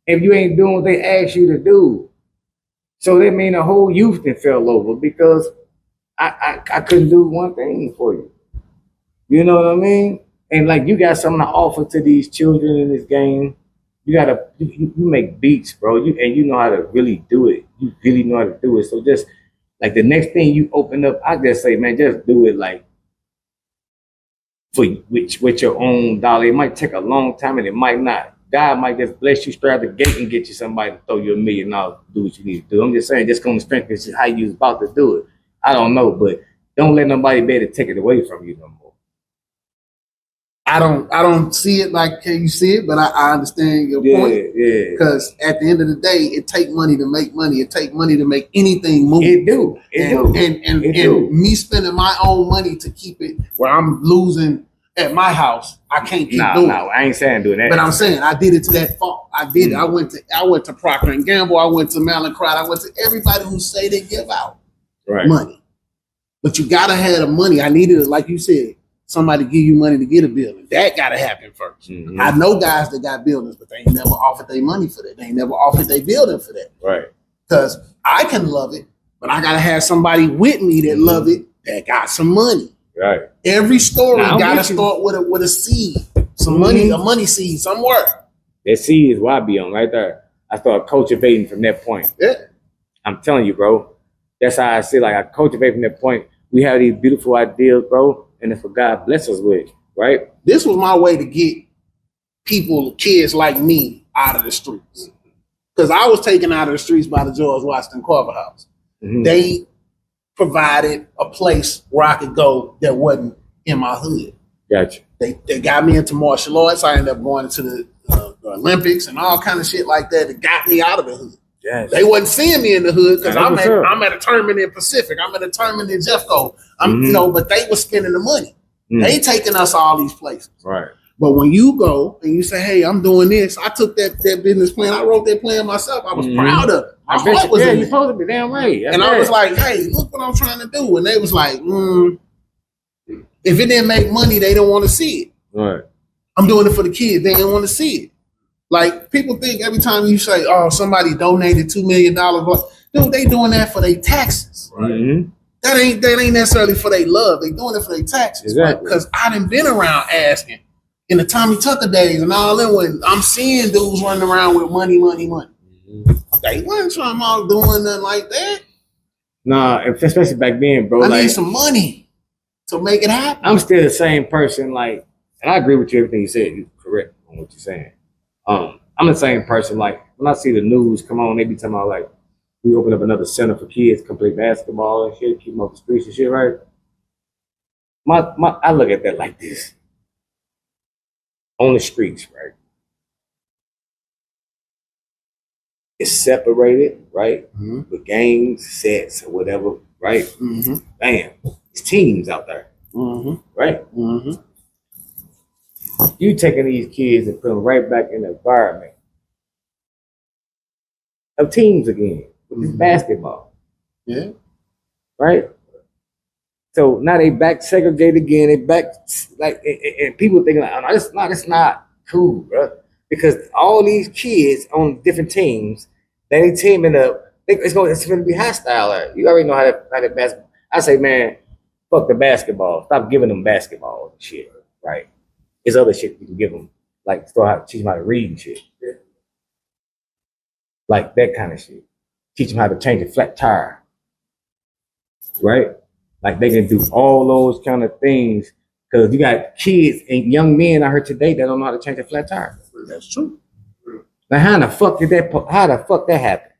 If you ain't doing what they ask you to do. So that mean the whole youth then fell over because I couldn't do one thing for you. You know what I mean? And like you got something to offer to these children in this game. You make beats, bro. You know how to really do it. You really know how to do it. So just like the next thing you open up, I just say, man, just do it like with your own dollar. It might take a long time and it might not. God might just bless you straight out the gate and get you somebody to throw you $1 million to do what you need to do. I'm just saying, just come to strength is how you was about to do it. I don't know, but don't let nobody be able to take it away from you no more. I don't see it like you see it, but I understand your point. Yeah. Because at the end of the day, it take money to make money. It take money to make anything move. It do. And me spending my own money to keep it where I'm losing at my house, I can't keep doing it. No, I ain't saying doing that. But I'm saying I did it to that fault. I did it. I went to Procter and Gamble. I went to Mallinckrodt. I went to everybody who say they give out money. But you gotta have the money. I needed it, like you said, somebody give you money to get a building. That gotta happen first. Mm-hmm. I know guys that got buildings, but they ain't never offered their money for that. They ain't never offered their building for that. Right. Because I can love it, but I gotta have somebody with me that love it, that got some money. Right. Every story gotta start with a seed. Some money, a money seed somewhere. That seed is what I be on right there. I start cultivating from that point. Yeah. I'm telling you, bro. That's how I see, like I cultivate from that point. We have these beautiful ideas, bro, and that's what God bless us with, right? This was my way to get people, kids like me, out of the streets. Because I was taken out of the streets by the George Washington Carver House. Mm-hmm. They provided a place where I could go that wasn't in my hood. Gotcha. They got me into martial arts. I ended up going to the Olympics and all kind of shit like that. It got me out of the hood. Yes. They wasn't seeing me in the hood because I'm at a tournament in Pacific. I'm at a tournament in Jeffco. But they were spending the money. They taking us all these places. Right. But when you go and you say, "Hey, I'm doing this," I took that business plan. I wrote that plan myself. I was proud of it. My heart was in it. You're supposed to be damn right. And I was like, "Hey, look what I'm trying to do." And they was like, "If it didn't make money, they don't want to see it." Right. I'm doing it for the kids. They didn't want to see it. Like people think every time you say, "Oh, somebody donated $2 million," dude, they doing that for their taxes. Right. Mm-hmm. That ain't necessarily for their love. They doing it for their taxes. Exactly. Because I done been around asking in the Tommy Tucker days and all that, when I'm seeing dudes running around with money. Mm-hmm. They weren't trying all doing nothing like that. Nah, especially back then, bro. I need some money to make it happen. I'm still the same person, like, and I agree with you, everything you said. You're correct on what you're saying. I'm the same person, like, when I see the news come on, they be talking about, like, we open up another center for kids to play basketball and shit, keep them off the streets and shit, right? I look at that like this. On the streets, right? It's separated, right? Mm-hmm. With games, sets, or whatever, right? Mm-hmm. Bam. It's teams out there, right? Mm-hmm. You taking these kids and put them right back in the environment of teams again with this basketball. Yeah. Right? So now they back segregated again. They back like, and people thinking like, oh, no, that's not cool, bro. Because all these kids on different teams, they teaming up. It's going to be hostile. Right? You already know how that basketball. I say, man, fuck the basketball. Stop giving them basketball and shit, right? There's other shit you can give them, like teach them how to read and shit. Yeah. Like that kind of shit. Teach them how to change a flat tire, right? Like they can do all those kind of things because you got kids and young men out here today that don't know how to change a flat tire. That's true. Now how the fuck that happen?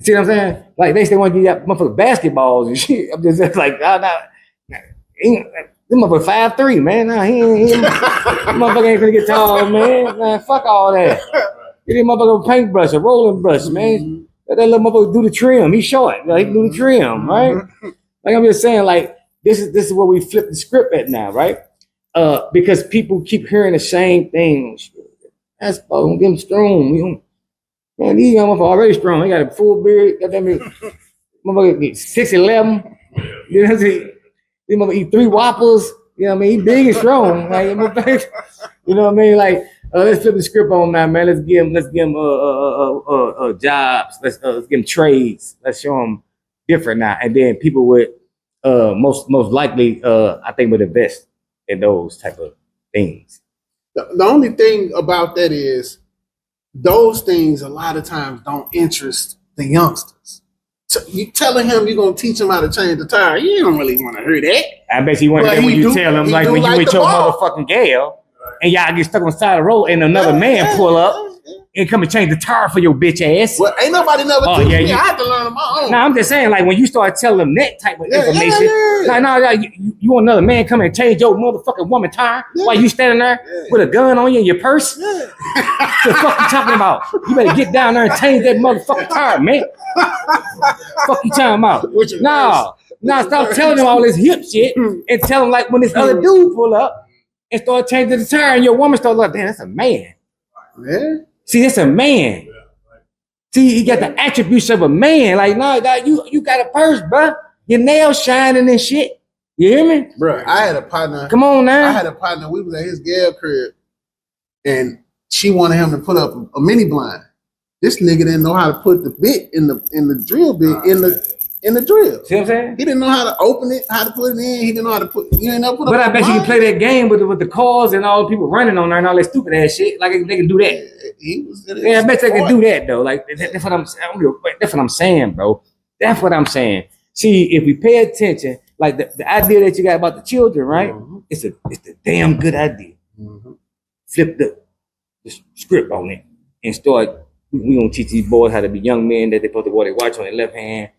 See what I'm saying? Like they still want to get motherfucking basketballs and shit. I'm just like, this motherfucker 5'3", man. Nah, he motherfucker ain't gonna get tall, man. Nah, fuck all that. Get him motherfucker a paintbrush, a rolling brush, man. Let that little motherfucker do the trim. He's short. He can do the trim, right? Like I'm just saying, like, this is where we flip the script at now, right? Because people keep hearing the same things. That's gonna get him strong. Man, these young motherfuckers already strong. They got a full beard. Got that motherfucker 6'11". You know what I'm saying? These motherfuckers eat 3 Whoppers. You know what I mean? He big and strong. Like, you know what I mean? Like, let's flip the script on that, man. Let's give them jobs. Let's give them trades. Let's show them different now. And then people would most likely, I think, would invest in those type of things. The only thing about that is those things a lot of times don't interest the youngsters. So you telling him you're gonna teach him how to change the tire, you don't really want to hear that. I bet you want to hear when you tell him, like when you with your motherfucking gal and y'all get stuck on the side of the road and another man pull up and come and change the tire for your bitch ass. Well, ain't nobody never teach me. I had to learn on my own. No, I'm just saying, like when you start telling them that type of information, you want another man come and change your motherfucking woman tire while you standing there with a gun on you in your purse? What the fuck you talking about? You better get down there and change that motherfucking tire, man. Fuck you talking about? No, stop telling them all this hip shit and tell them like when this other dude pull up and start changing the tire and your woman start like, damn, that's a man. Yeah. See, that's a man. See, he got the attributes of a man. Like, no, you got a purse, bro. Your nails shining and shit. You hear me? Bro, I had a partner. Come on now. I had a partner. We was at his gal crib, and she wanted him to put up a mini blind. This nigga didn't know how to put the bit in the drill bit in the drill. See what I'm saying? He didn't know how to open it, how to put it in. He didn't know how to put. You ain't know put. But I bet you can play that game with the cars and all the people running on there and all that stupid ass shit. Like they can do that. I bet they can do that though. Like that's what I'm saying, bro. That's what I'm saying. See, if we pay attention, like the idea that you got about the children, right? Mm-hmm. It's a damn good idea. Mm-hmm. Flip the script on it and start. We gonna teach these boys how to be young men that they put the their watch on their left hand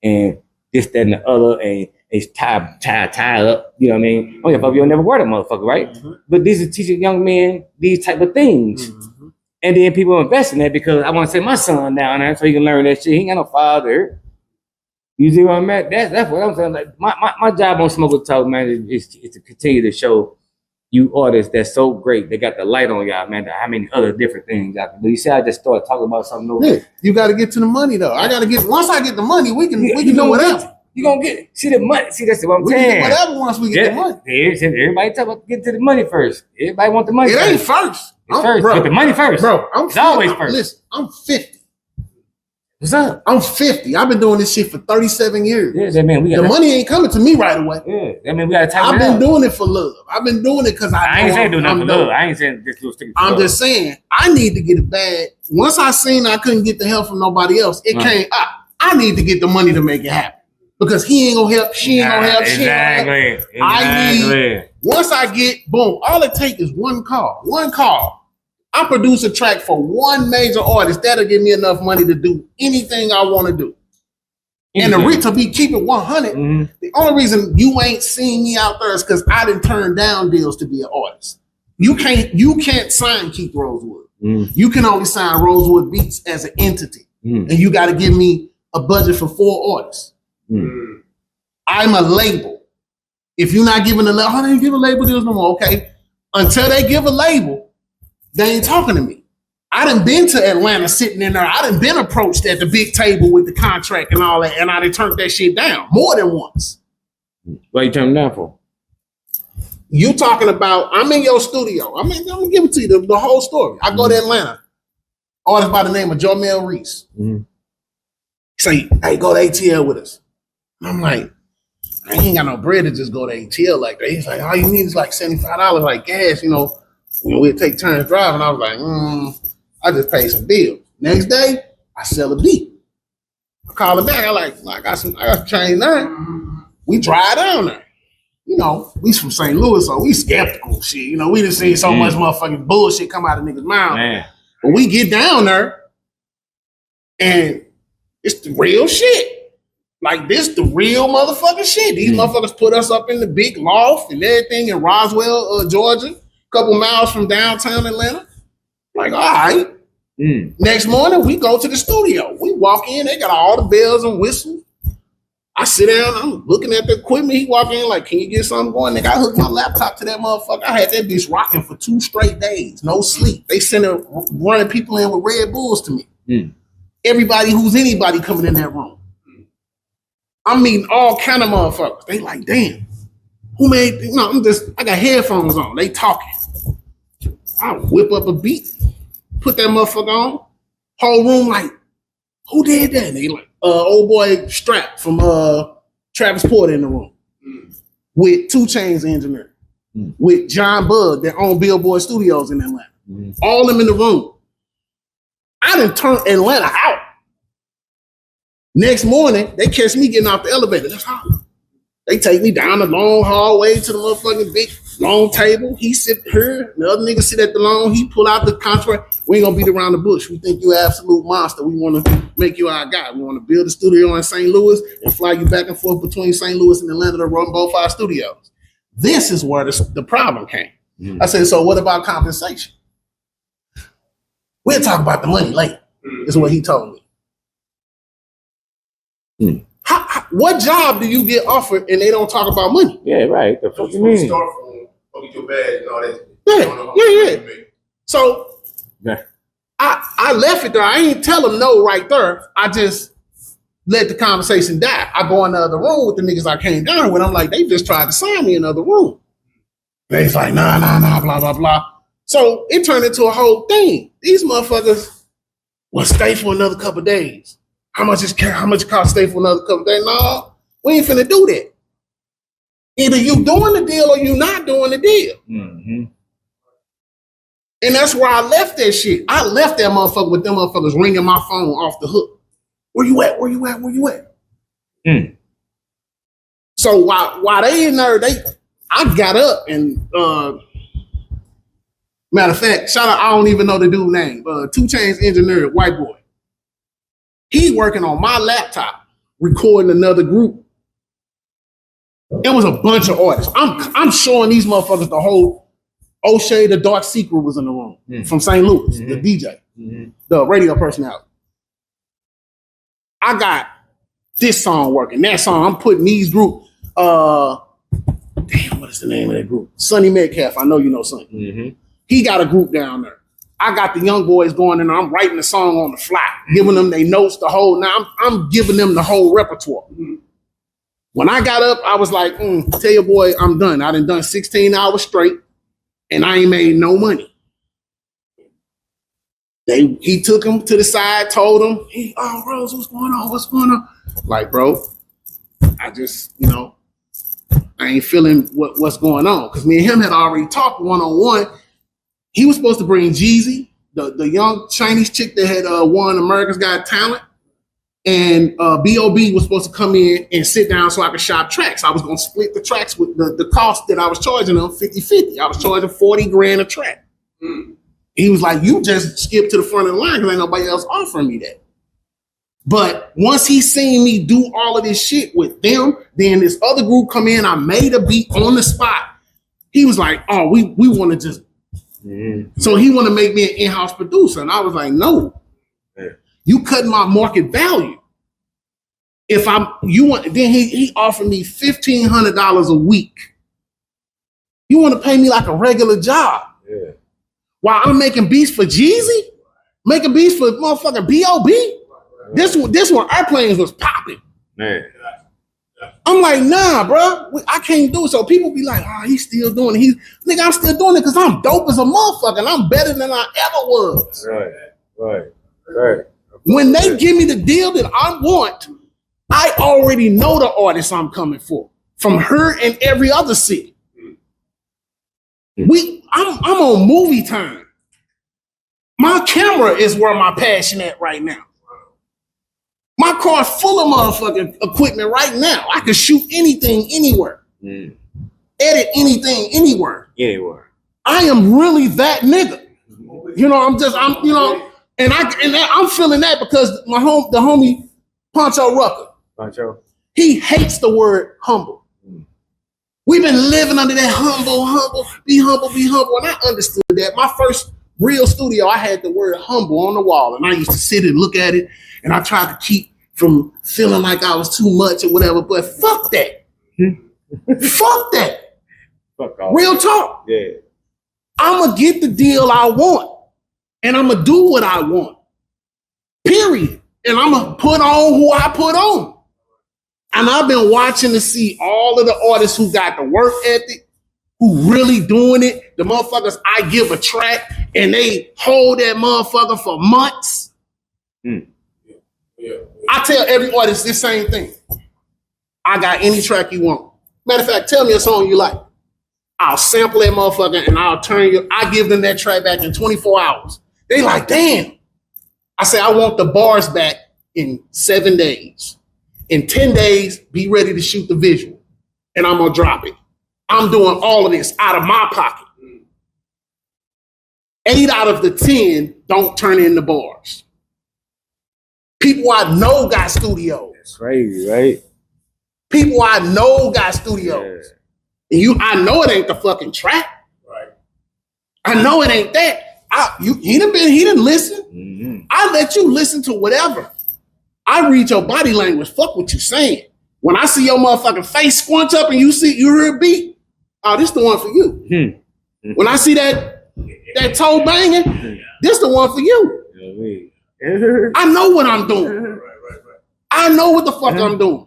and this, that, and the other, and it's tie up. You know what I mean? Oh yeah, you'll never wear that motherfucker, right? Mm-hmm. But these are teaching young men these type of things. Mm-hmm. And then people invest in that because I want to send my son down there so he can learn that shit. He ain't got no father. You see what I'm at? That's what I'm saying. Like my job on Smoke with Talk, man, is to continue to show you artists that's so great. They got the light on y'all, man. How many other different things y'all can do? You see, I just started talking about something new. Yeah, you got to get to the money though. I got to get. Once I get the money, we can do whatever. You gonna get the money. See, that's what I'm saying. Can get whatever once we get the money. Everybody talk about getting to the money first. Everybody want the money. It ain't first. First. Bro, get the money first. Bro, it's always first. Listen, I'm 50. What's up? I'm 50. I've been doing this shit for 37 years. Yeah, that man. The money ain't coming to me right away. Yeah, that mean we gotta tighten I've been doing it for love. I've been doing it because I ain't saying do nothing for love. I ain't saying just do stick. I'm just saying I need to get a bag. Once I seen I couldn't get the help from nobody else, it came up. I need to get the money to make it happen. Because he ain't gonna help, she ain't gonna help, Exactly. I need, once I get, boom, all it takes is one call. I produce a track for one major artist. That'll give me enough money to do anything I want to do. And to be keeping 100, the only reason you ain't seen me out there is because I didn't turn down deals to be an artist. You can't sign Keith Rosewood. You can only sign Rosewood Beats as an entity. And you got to give me a budget for 4 artists. I'm a label. If you're not giving a label, they ain't give a label deals no more. Okay. Until they give a label, they ain't talking to me. I done been to Atlanta sitting in there. I done been approached at the big table with the contract and all that, and I done turned that shit down more than once. What you turning down for? You talking about, I'm in your studio. I'm gonna give it to you, the whole story. I go to Atlanta. Artist by the name of Jomel Reese. Say, hey, go to ATL with us. And I'm like, I ain't got no bread to just go to ATL like that. He's like, all you need is like $75 like gas, we'll take turns driving. I was like, I just paid some bills. Next day, I sell a beat. I call him back. I got some change now. We drive down there. We from St. Louis, so we skeptical shit. We done seen so much motherfucking bullshit come out of niggas' mouth. Man. But we get down there, and it's the real shit. Like, this the real motherfucking shit. These motherfuckers put us up in the big loft and everything in Roswell, Georgia, a couple miles from downtown Atlanta. Like, all right. Next morning, we go to the studio. We walk in, they got all the bells and whistles. I sit down, I'm looking at the equipment. He walk in like, can you get something going? Nigga, I hooked my laptop to that motherfucker. I had that bitch rocking for 2 straight days, no sleep. They sent running people in with Red Bulls to me. Everybody who's anybody coming in that room. I'm meeting all kind of motherfuckers. They like, damn, who made, I got headphones on. They talking. I whip up a beat, put that motherfucker on. Whole room like, who did that? And they like, old boy Strap from Travis Porter in the room. With 2 Chainz engineer. With John Bud that own Billboard Studios in Atlanta. All them in the room. I done turned Atlanta out. Next morning, they catch me getting off the elevator. That's how they take me down the long hallway to the motherfucking big long table. He sit here, the other nigga sit at the long. He pull out the contract. We ain't gonna beat around the bush. We think you an absolute monster. We want to make you our guy. We want to build a studio in St. Louis and fly you back and forth between St. Louis and Atlanta to run both our studios. This is where the problem came. I said, so what about compensation? We'll talk about the money later, is what he told me. What job do you get offered and they don't talk about money? Yeah, right. The fuck you mean? Start from get your badge and all that. Yeah. So I left it there. I ain't tell them no right there. I just let the conversation die. I go in the other room with the niggas I came down with. I'm like, they just tried to sign me in another room. They's like, nah, blah, blah, blah. So it turned into a whole thing. These motherfuckers will stay for another couple of days. How much it cost to stay for another couple of days? No, we ain't finna do that. Either you doing the deal or you not doing the deal. And that's where I left that shit. I left that motherfucker with them motherfuckers ringing my phone off the hook. Where you at? Where you at? Where you at? So while they in there, I got up and matter of fact, shout out, I don't even know the dude's name. 2 Chainz engineer, white boy. He working on my laptop, recording another group. It was a bunch of artists. I'm showing these motherfuckers the whole O'Shea, the Dark Secret was in the room from St. Louis, the DJ, the radio personality. I got this song working, that song. I'm putting these group. Damn, what is the name of that group? Sonny Metcalf. I know you know Sonny. He got a group down there. I got the young boys going in there. I'm writing the song on the fly, giving them their notes, the whole. Now I'm giving them the whole repertoire. When I got up, I was like, tell your boy I'm done. I done 16 hours straight, and I ain't made no money. He took him to the side, told him, Rose, what's going on? What's going on? Like, bro, I just, I ain't feeling what's going on. Because me and him had already talked one-on-one. He was supposed to bring Jeezy, the young Chinese chick that had won America's Got Talent. And B.O.B. was supposed to come in and sit down so I could shop tracks. I was going to split the tracks with the cost that I was charging them, 50-50. I was charging $40,000 a track. He was like, you just skip to the front of the line because ain't nobody else offering me that. But once he seen me do all of this shit with them, then this other group come in, I made a beat on the spot. He was like, oh, we want to just. So he want to make me an in-house producer. And I was like, no. You cut my market value. Then he offered me $1,500 a week. You want to pay me like a regular job? Yeah. While I'm making beats for Jeezy, making beats for motherfucking B.O.B. This one Airplanes was popping. Man. I'm like, nah, bro, I can't do it. So people be like, oh, he's still doing it. Nigga, I'm still doing it because I'm dope as a motherfucker and I'm better than I ever was. Right. When they give me the deal that I want, I already know the artist I'm coming for from her and every other city. I'm on movie time. My camera is where my passion at right now. My car's full of motherfucking equipment right now. I can shoot anything, anywhere. Edit anything, anywhere. I am really that nigga. And I'm feeling that because the homie Poncho Rucker. He hates the word humble. We've been living under that humble, be humble. And I understood that. My first real studio, I had the word humble on the wall. And I used to sit and look at it. And I tried to keep from feeling like I was too much or whatever. But fuck that. Fuck that. Fuck off. Real talk. Yeah. I'm going to get the deal I want. And I'm going to do what I want. Period. And I'm going to put on who I put on. And I've been watching to see all of the artists who got the work ethic, who really doing it. The motherfuckers I give a track and they hold that motherfucker for months. I tell every artist this same thing. I got any track you want. Matter of fact, tell me a song you like. I'll sample that motherfucker and I give them that track back in 24 hours. They like, damn. I say, I want the bars back in 7 days. In 10 days, be ready to shoot the visual. And I'm going to drop it. I'm doing all of this out of my pocket. 8 out of the 10 don't turn in the bars. People I know got studios. That's crazy, right? People I know got studios. Yeah. And I know it ain't the fucking track. Right. I know it ain't that. He didn't listen. Mm-hmm. I let you listen to whatever. I read your body language. Fuck what you saying. When I see your motherfucking face squinch up and you hear a beat, oh, this the one for you. Mm-hmm. When I see that toe banging, this the one for you. I know what I'm doing. Right. I know what the fuck I'm doing.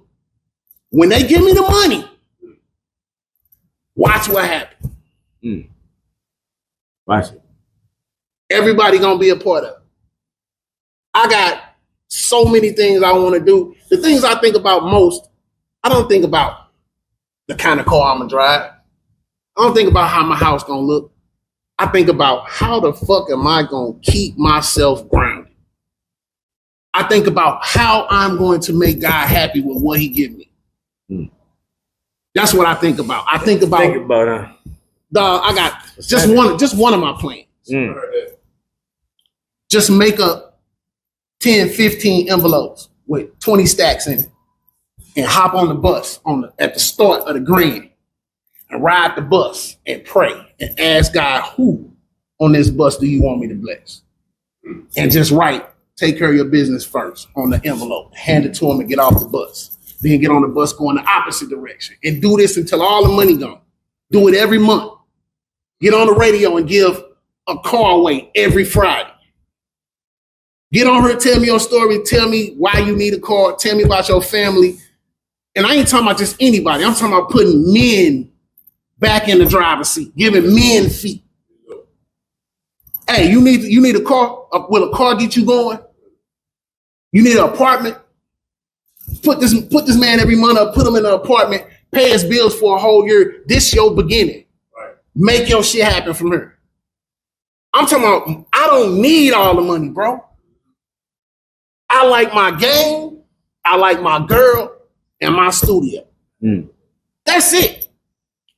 When they give me the money, watch what happens. Watch it. Everybody gonna be a part of it. I got so many things I want to do. The things I think about most, I don't think about the kind of car I'm gonna drive. I don't think about how my house gonna look. I think about how the fuck am I gonna keep myself grounded. I think about how I'm going to make God happy with what he give me. That's what I think about. I think about I got just one of my plans. Just make up 10, 15 envelopes with 20 stacks in it and hop on the bus at the start of the Grand and ride the bus and pray and ask God, who on this bus do you want me to bless? And just write, take care of your business first on the envelope, hand it to him and get off the bus. Then get on the bus, go in the opposite direction and do this until all the money gone. Do it every month. Get on the radio and give a car away every Friday. Get on her, tell me your story, tell me why you need a car, tell me about your family. And I ain't talking about just anybody. I'm talking about putting men back in the driver's seat, giving men feet. Hey, you need a car? Will a car get you going? You need an apartment? Put this man every month up, put him in an apartment, pay his bills for a whole year. This your beginning. Right. Make your shit happen from here. I'm talking about, I don't need all the money, bro. I like my game. I like my girl and my studio. That's it.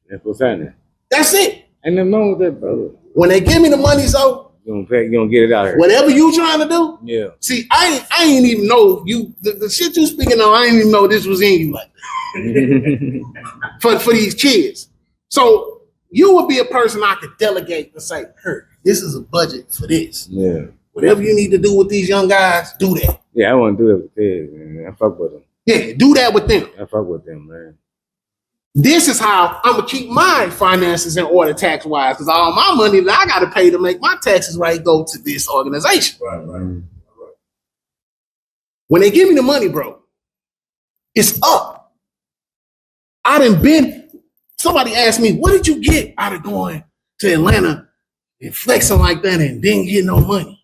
That's what's happening. That's it. Ain't nothing wrong with that, brother. When they give me the money, so you gonna get it out here. Whatever you trying to do. Yeah. See, I ain't even know you the shit you speaking on. I didn't even know this was in you like that. for these kids. So you would be a person I could delegate and say, "Her, this is a budget for this. Yeah. Whatever you need to do with these young guys, do that." Yeah, I want to do that with kids, man. I fuck with them. Yeah, do that with them. I fuck with them, man. This is how I'm gonna keep my finances in order tax wise, because all my money that I got to pay to make my taxes right go to this organization. Right. When they give me the money, bro, it's up. I done been. Somebody asked me, "What did you get out of going to Atlanta and flexing like that and didn't get no money?"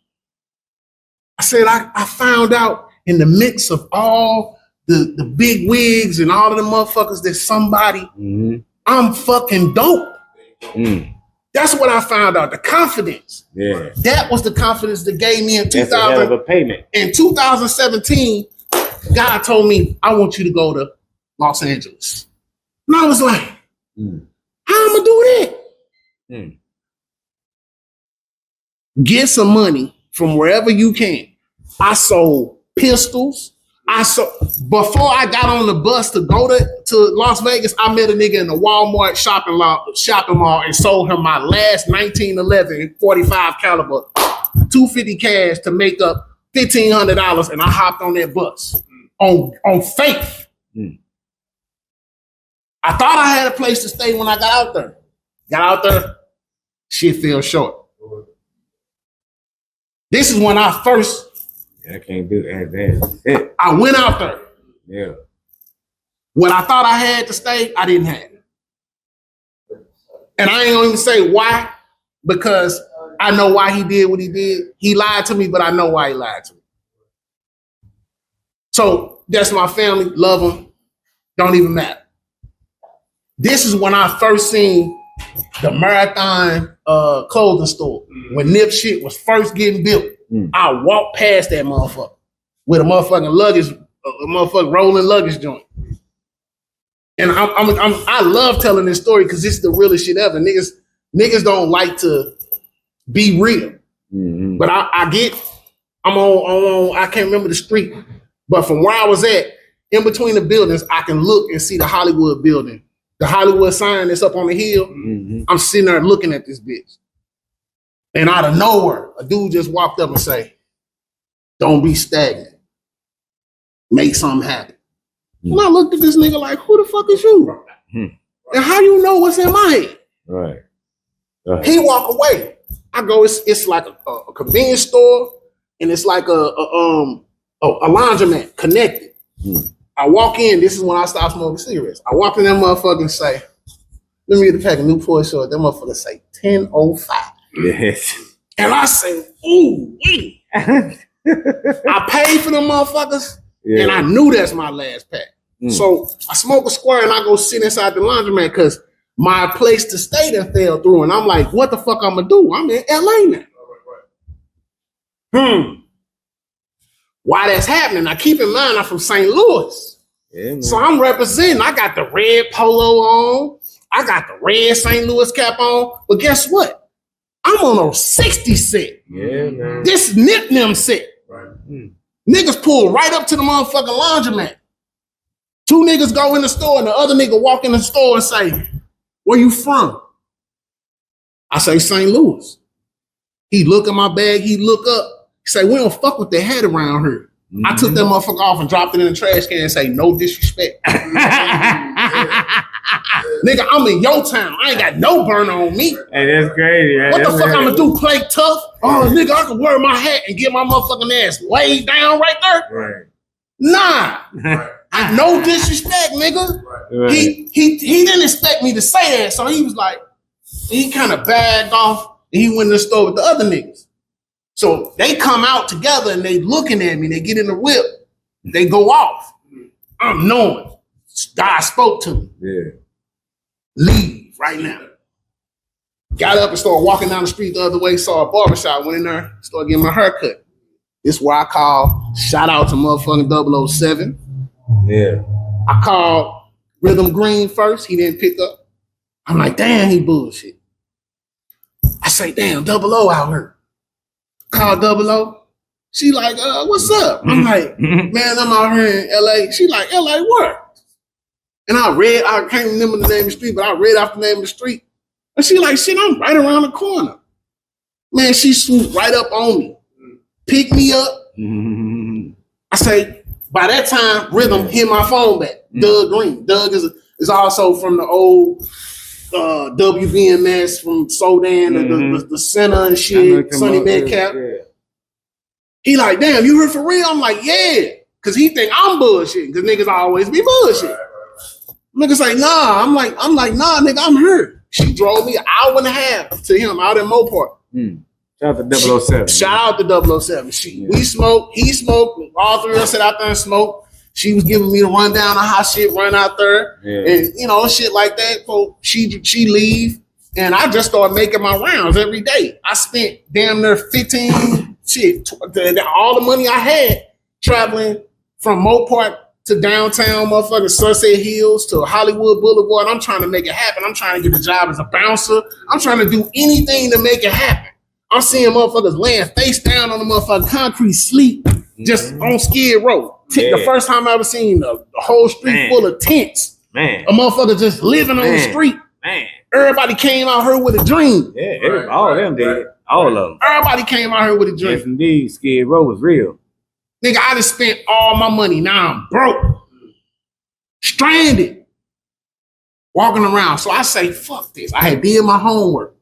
I said, I found out in the mix of all the big wigs and all of the motherfuckers, there's somebody, I'm fucking dope. That's what I found out. The confidence. Yeah. That was the confidence that gave me in 2000. That's a hell of a payment. In 2017, God told me, I want you to go to Los Angeles. And I was like, how am I gonna do that? Get some money from wherever you can. I sold pistols. Before I got on the bus to go to Las Vegas, I met a nigga in the Walmart shopping mall and sold him my last 1911 45 caliber, $250 cash to make up $1,500, and I hopped on that bus on faith. I thought I had a place to stay when I got out there. Got out there, shit fell short. This is when I first. I can't do that. I went out there. Yeah. What I thought I had to stay, I didn't have it. And I ain't gonna even say why, because I know why he did what he did. He lied to me, but I know why he lied to me. So that's my family. Love them. Don't even matter. This is when I first seen the Marathon clothing store when Nip shit was first getting built. I walked past that motherfucker with a motherfucking luggage, a motherfucking rolling luggage joint. And I love telling this story because it's the realest shit ever. Niggas don't like to be real, but I'm on. I can't remember the street, but from where I was at, in between the buildings, I can look and see the Hollywood building, the Hollywood sign that's up on the hill. I'm sitting there looking at this bitch. And out of nowhere, a dude just walked up and say, "Don't be stagnant. Make something happen." And I looked at this nigga like, "Who the fuck is you? And how you know what's in my head?" Right. He walk away. I go, it's like a convenience store, and it's like a laundromat connected. I walk in. This is when I stopped smoking cigarettes. I walk in that motherfucker and say, "Let me get a pack of Newport short." That motherfucker say 10.05. Yes. And I say, "Ooh, wee." I paid for them motherfuckers, and I knew that's my last pack. So I smoke a square and I go sit inside the laundromat because my place to stay done fell through. And I'm like, what the fuck I'm gonna do? I'm in LA now. Why that's happening? Now keep in mind, I'm from St. Louis. Yeah, so I'm representing. I got the red polo on. I got the red St. Louis cap on. But guess what? I'm on a 60 set. Yeah, man. This Nip Nim set. Right. Niggas pull right up to the motherfucking laundromat. Two niggas go in the store and the other nigga walk in the store and say, "Where you from?" I say, "St. Louis." He look at my bag, he look up. He say, "We don't fuck with the hat around here." I took that motherfucker off and dropped it in the trash can and say, "No disrespect." Nigga, I'm in your town. I ain't got no burner on me. Hey, that's crazy. Man. What the fuck I'm gonna do? Play tough? Oh, nigga, I can wear my hat and get my motherfucking ass laid down right there? Right. Nah. Right. No disrespect, nigga. Right. He didn't expect me to say that, so he was like, he kind of bagged off and he went in the store with the other niggas. So they come out together and they looking at me, they get in the whip, they go off. I'm knowing. God spoke to me. Yeah. Leave right now. Got up and started walking down the street the other way, saw a barbershop, went in there, started getting my haircut. This is where I call, shout out to motherfucking 007. Yeah. I called Rhythm Green first. He didn't pick up. I'm like, damn, he bullshit. I say, damn, Double O out here. Call Double O. She like, what's up? I'm like, man, I'm out here in LA. She like, LA what? And I can't remember the name of the street, but I read off the name of the street. And she like, shit, I'm right around the corner. Man, she swooped right up on me. Picked me up. I say, by that time, Rhythm hit my phone back. Doug Green. Doug is also from the old WBMS from Sodan, the center and shit, Sonny Metcalf. Yeah. He like, damn, you here for real? I'm like, yeah. Cause he think I'm bullshitting, cause niggas always be bullshit. Niggas like, nah. I'm like, nah, nigga, I'm here. She drove me an hour and a half to him out in Mopar. Shout out to 007. Shout out to 007. We smoked, he smoked, all three of us sat out there and smoked. She was giving me the rundown on how shit run out there. Yeah. And shit like that. So she leave. And I just started making my rounds every day. I spent damn near 15 shit, all the money I had traveling from Mopar to downtown motherfucking Sunset Hills to Hollywood Boulevard. I'm trying to make it happen. I'm trying to get a job as a bouncer. I'm trying to do anything to make it happen. I'm seeing motherfuckers laying face down on the motherfucking concrete sleep just on Skid Row. The first time I ever seen the whole street full of tents. Man. A motherfucker just living on the street. Man. Everybody came out here with a dream. Yeah, all of them did. All of them. Everybody came out here with a dream. Yes, indeed. Skid Row was real. Nigga, I just spent all my money. Now I'm broke. Stranded. Walking around. So I say, fuck this. I had did my homework.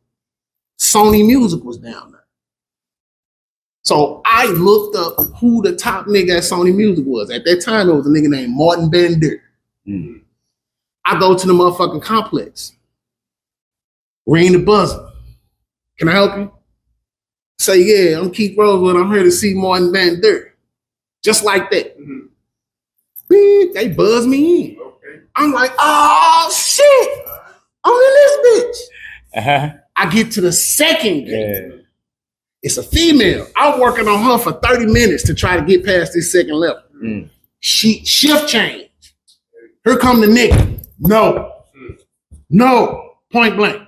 Sony Music was down there. So I looked up who the top nigga at Sony Music was. At that time, it was a nigga named Martin Bender. I go to the motherfucking complex. Ring the buzzer. Can I help you? Say, yeah, I'm Keith Rosewood. I'm here to see Martin Bender. Just like that. They buzz me in. Okay. I'm like, oh, shit. I'm in this bitch. I get to the second gate. Yeah. It's a female. I'm working on her for 30 minutes to try to get past this second level. She shift change. Here come the nigga. No. Point blank.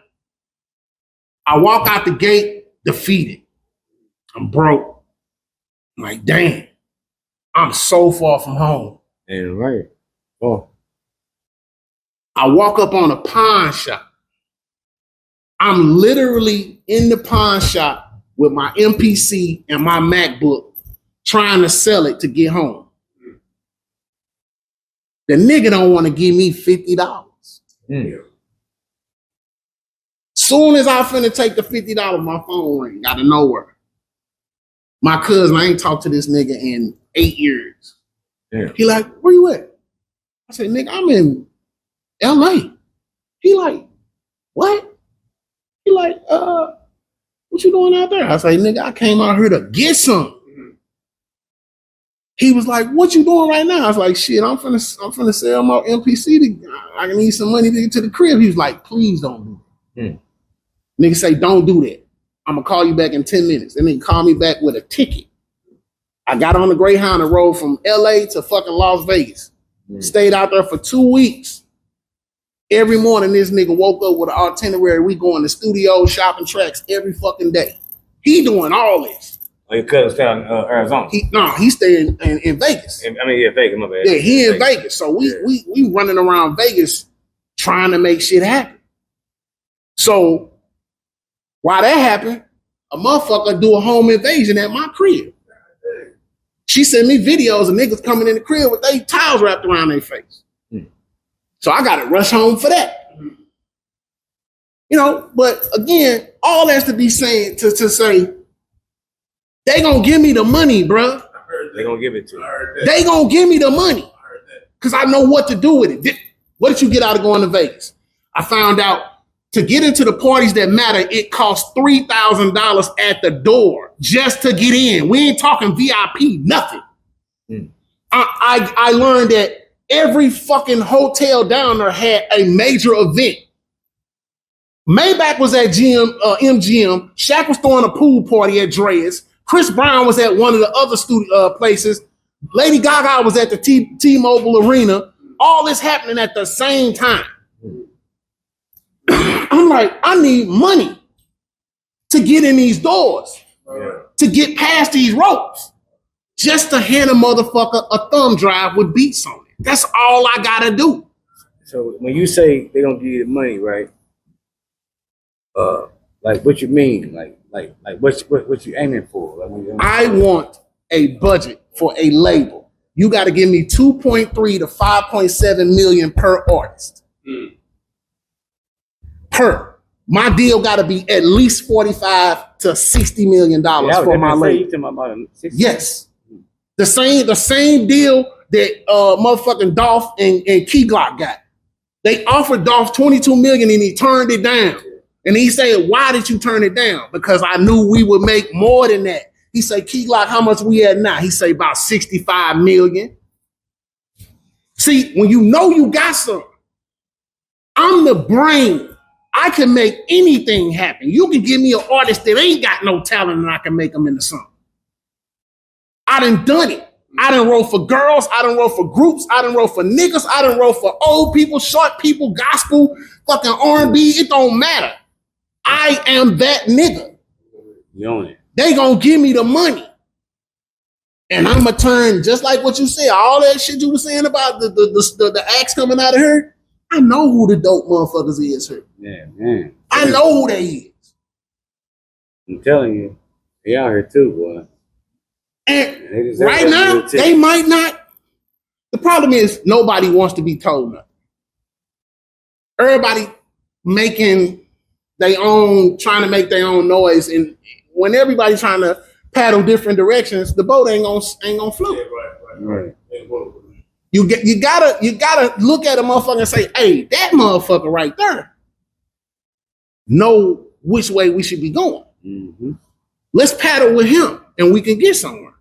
I walk out the gate defeated. I'm broke. I'm like, damn. I'm so far from home. Yeah, right. Oh. I walk up on a pawn shop. I'm literally in the pawn shop with my MPC and my MacBook trying to sell it to get home. The nigga don't want to give me $50. Soon as I finna take the $50, my phone ring out of nowhere. My cousin, I ain't talked to this nigga in 8 years. Yeah. He like, where you at? I said, nigga, I'm in LA. He like, what? He like, what you doing out there? I say, nigga, I came out here to get some. He was like, what you doing right now? I was like, shit, I'm finna sell my MPC. I need some money to get to the crib. He was like, please don't do that. Nigga say, don't do that. I'm gonna call you back in 10 minutes. And then call me back with a ticket. I got on the Greyhound and rode from LA to fucking Las Vegas. Stayed out there for 2 weeks. Every morning, this nigga woke up with an itinerary. We going to studios, shopping tracks every fucking day. He doing all this. Oh, your cousin stay in Arizona? He staying in Vegas. Vegas, my bad. Yeah, he in Vegas. So we running around Vegas trying to make shit happen. So while that happened, a motherfucker do a home invasion at my crib. She sent me videos of niggas coming in the crib with their towels wrapped around their face. So I got to rush home for that. But again, all that's to be saying to say, they gonna give me the money, bruh. They gonna give it to you. They gonna give me the money. Because I know what to do with it. What did you get out of going to Vegas? I found out to get into the parties that matter, it costs $3,000 at the door just to get in. We ain't talking VIP, nothing. I learned that every fucking hotel down there had a major event. Maybach was at MGM. Shaq was throwing a pool party at Dre's. Chris Brown was at one of the other places. Lady Gaga was at the T-Mobile Arena. All this happening at the same time. I'm like, I need money to get in these doors, to get past these ropes, just to hand a motherfucker a thumb drive with beats on it. That's all I gotta do. So when you say they're gonna give you the money, right? Like what you mean? Like what you aiming for? Like I want a budget for a label. You got to give me 2.3 to 5.7 million per artist. Per. My deal got to be at least 45 to 60 million dollars for my label. Yes. The same deal that motherfucking Dolph and Key Glock got. They offered Dolph 22 million and he turned it down. And he said, why did you turn it down? Because I knew we would make more than that. He said, Key Glock, how much we at now? He said about 65 million. See, when you know you got some, I'm the brain. I can make anything happen. You can give me an artist that ain't got no talent and I can make them into something. I done it. I done wrote for girls. I done wrote for groups. I done wrote for niggas. I done wrote for old people, short people, gospel, fucking R&B. It don't matter. I am that nigga. You own it. They gonna give me the money. And I'm gonna turn, just like what you said, all that shit you were saying about the acts coming out of her. I know who the dope motherfuckers is here. Yeah, man. I know who they is. I'm telling you, they out here too, boy. And right now, they might not. The problem is nobody wants to be told nothing. Everybody making their own, trying to make their own noise, and when everybody's trying to paddle different directions, the boat ain't gonna float. Yeah, right. You gotta look at a motherfucker and say, hey, that motherfucker right there know which way we should be going. Mm-hmm. Let's paddle with him and we can get somewhere.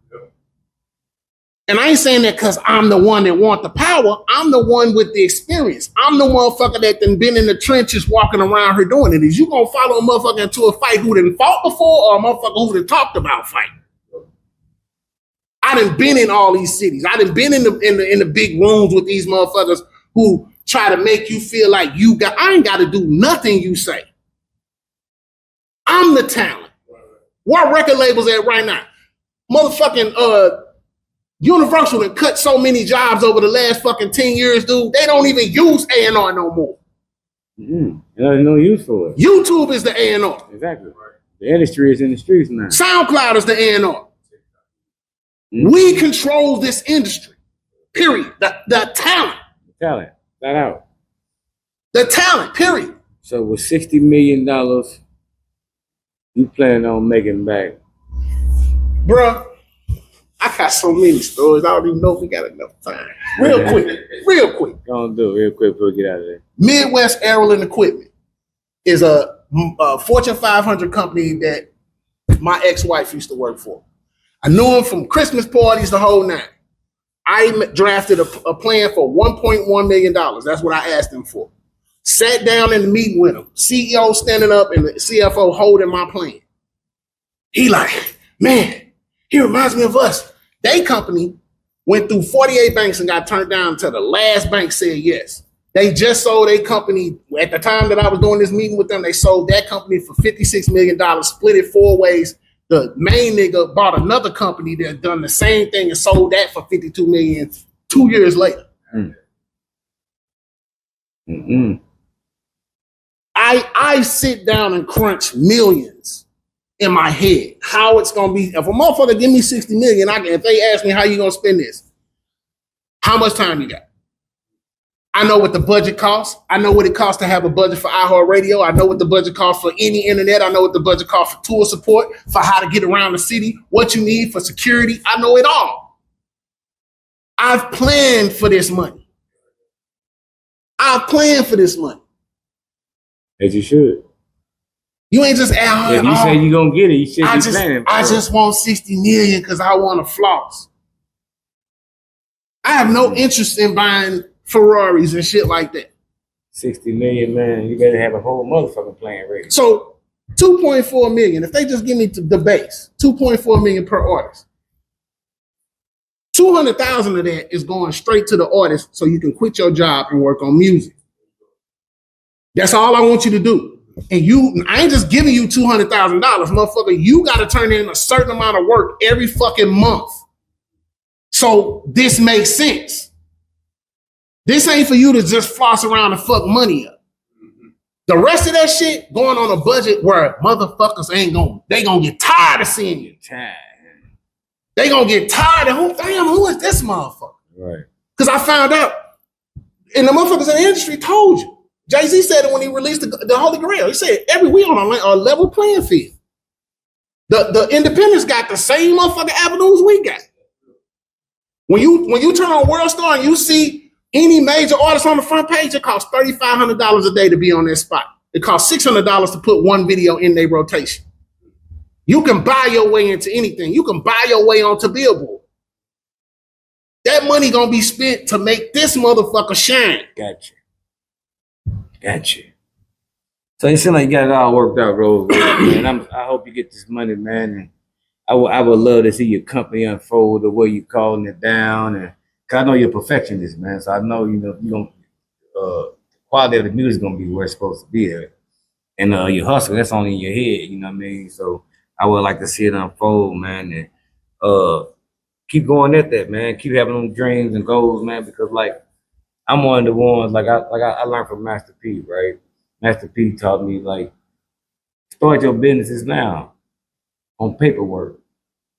And I ain't saying that because I'm the one that want the power. I'm the one with the experience. I'm the motherfucker that done been in the trenches walking around here doing it. Is you gonna follow a motherfucker into a fight who done fought before or a motherfucker who done talked about fighting? I done been in all these cities. I done been in the big rooms with these motherfuckers who try to make you feel like I ain't got to do nothing you say. I'm the talent. Where record labels at right now? Motherfucking Universal and cut so many jobs over the last fucking 10 years, dude. They don't even use A&R no more. Mm-hmm. There's no use for it. YouTube is the A&R. Exactly. The industry is in the streets now. SoundCloud is the A&R. Mm-hmm. We control this industry. Period. The talent. The talent. Flat out. The talent. Period. So with $60 million, you plan on making back? Bruh, I got so many stories. I don't even know if we got enough time. Real quick. Don't do it real quick before we get out of there. Midwest Aerial and Equipment is a Fortune 500 company that my ex-wife used to work for. I knew him from Christmas parties, the whole nine. I drafted a plan for $1.1 million. That's what I asked him for. Sat down in the meeting with him. CEO standing up and the CFO holding my plan. He like, man, he reminds me of us. They company went through 48 banks and got turned down until the last bank said yes. They just sold a company. At the time that I was doing this meeting with them, they sold that company for $56 million, split it 4 ways. The main nigga bought another company that done the same thing and sold that for $52 million 2 years later. Mm-hmm. I sit down and crunch millions in my head. How it's gonna be. If a motherfucker give me 60 million, if they ask me how you gonna spend this, how much time you got? I know what the budget costs. I know what it costs to have a budget for iHeartRadio. I know what the budget costs for any internet. I know what the budget costs for tour support, for how to get around the city, what you need for security. I know it all. I've planned for this money. As you should. You ain't just out. If you say you're going to get it, you should be planning. I just want 60 million because I want to floss. I have no interest in buying Ferraris and shit like that. 60 million, man. You better have a whole motherfucking plan ready. So 2.4 million. If they just give me the base, 2.4 million per artist. $200,000 of that is going straight to the artist so you can quit your job and work on music. That's all I want you to do. And I ain't just giving you $200,000, motherfucker. You got to turn in a certain amount of work every fucking month. So this makes sense. This ain't for you to just floss around and fuck money up. The rest of that shit going on a budget where motherfuckers they gonna get tired of seeing you. They gonna get tired of who is this motherfucker? Right. Because I found out, and the motherfuckers in the industry told you. Jay-Z said it when he released the Holy Grail. He said, we on a level playing field. The independents got the same motherfucking avenues we got. When you turn on World Star and you see any major artist on the front page, it costs $3,500 a day to be on their spot. It costs $600 to put one video in their rotation. You can buy your way into anything. You can buy your way onto Billboard. That money gonna be spent to make this motherfucker shine. Gotcha. So it seems like you got it all worked out, Rosewood, man. I hope you get this money, man. And I would love to see your company unfold the way you're calling it down, and cause I know you're a perfectionist, man. So I know you don't the quality of the music is gonna be where it's supposed to be at, and your hustle that's only in your head. You know what I mean? So I would like to see it unfold, man, and keep going at that, man. Keep having them dreams and goals, man. Because like I'm one of the ones like I learned from Master P, right? Master P taught me like start your businesses now on paperwork.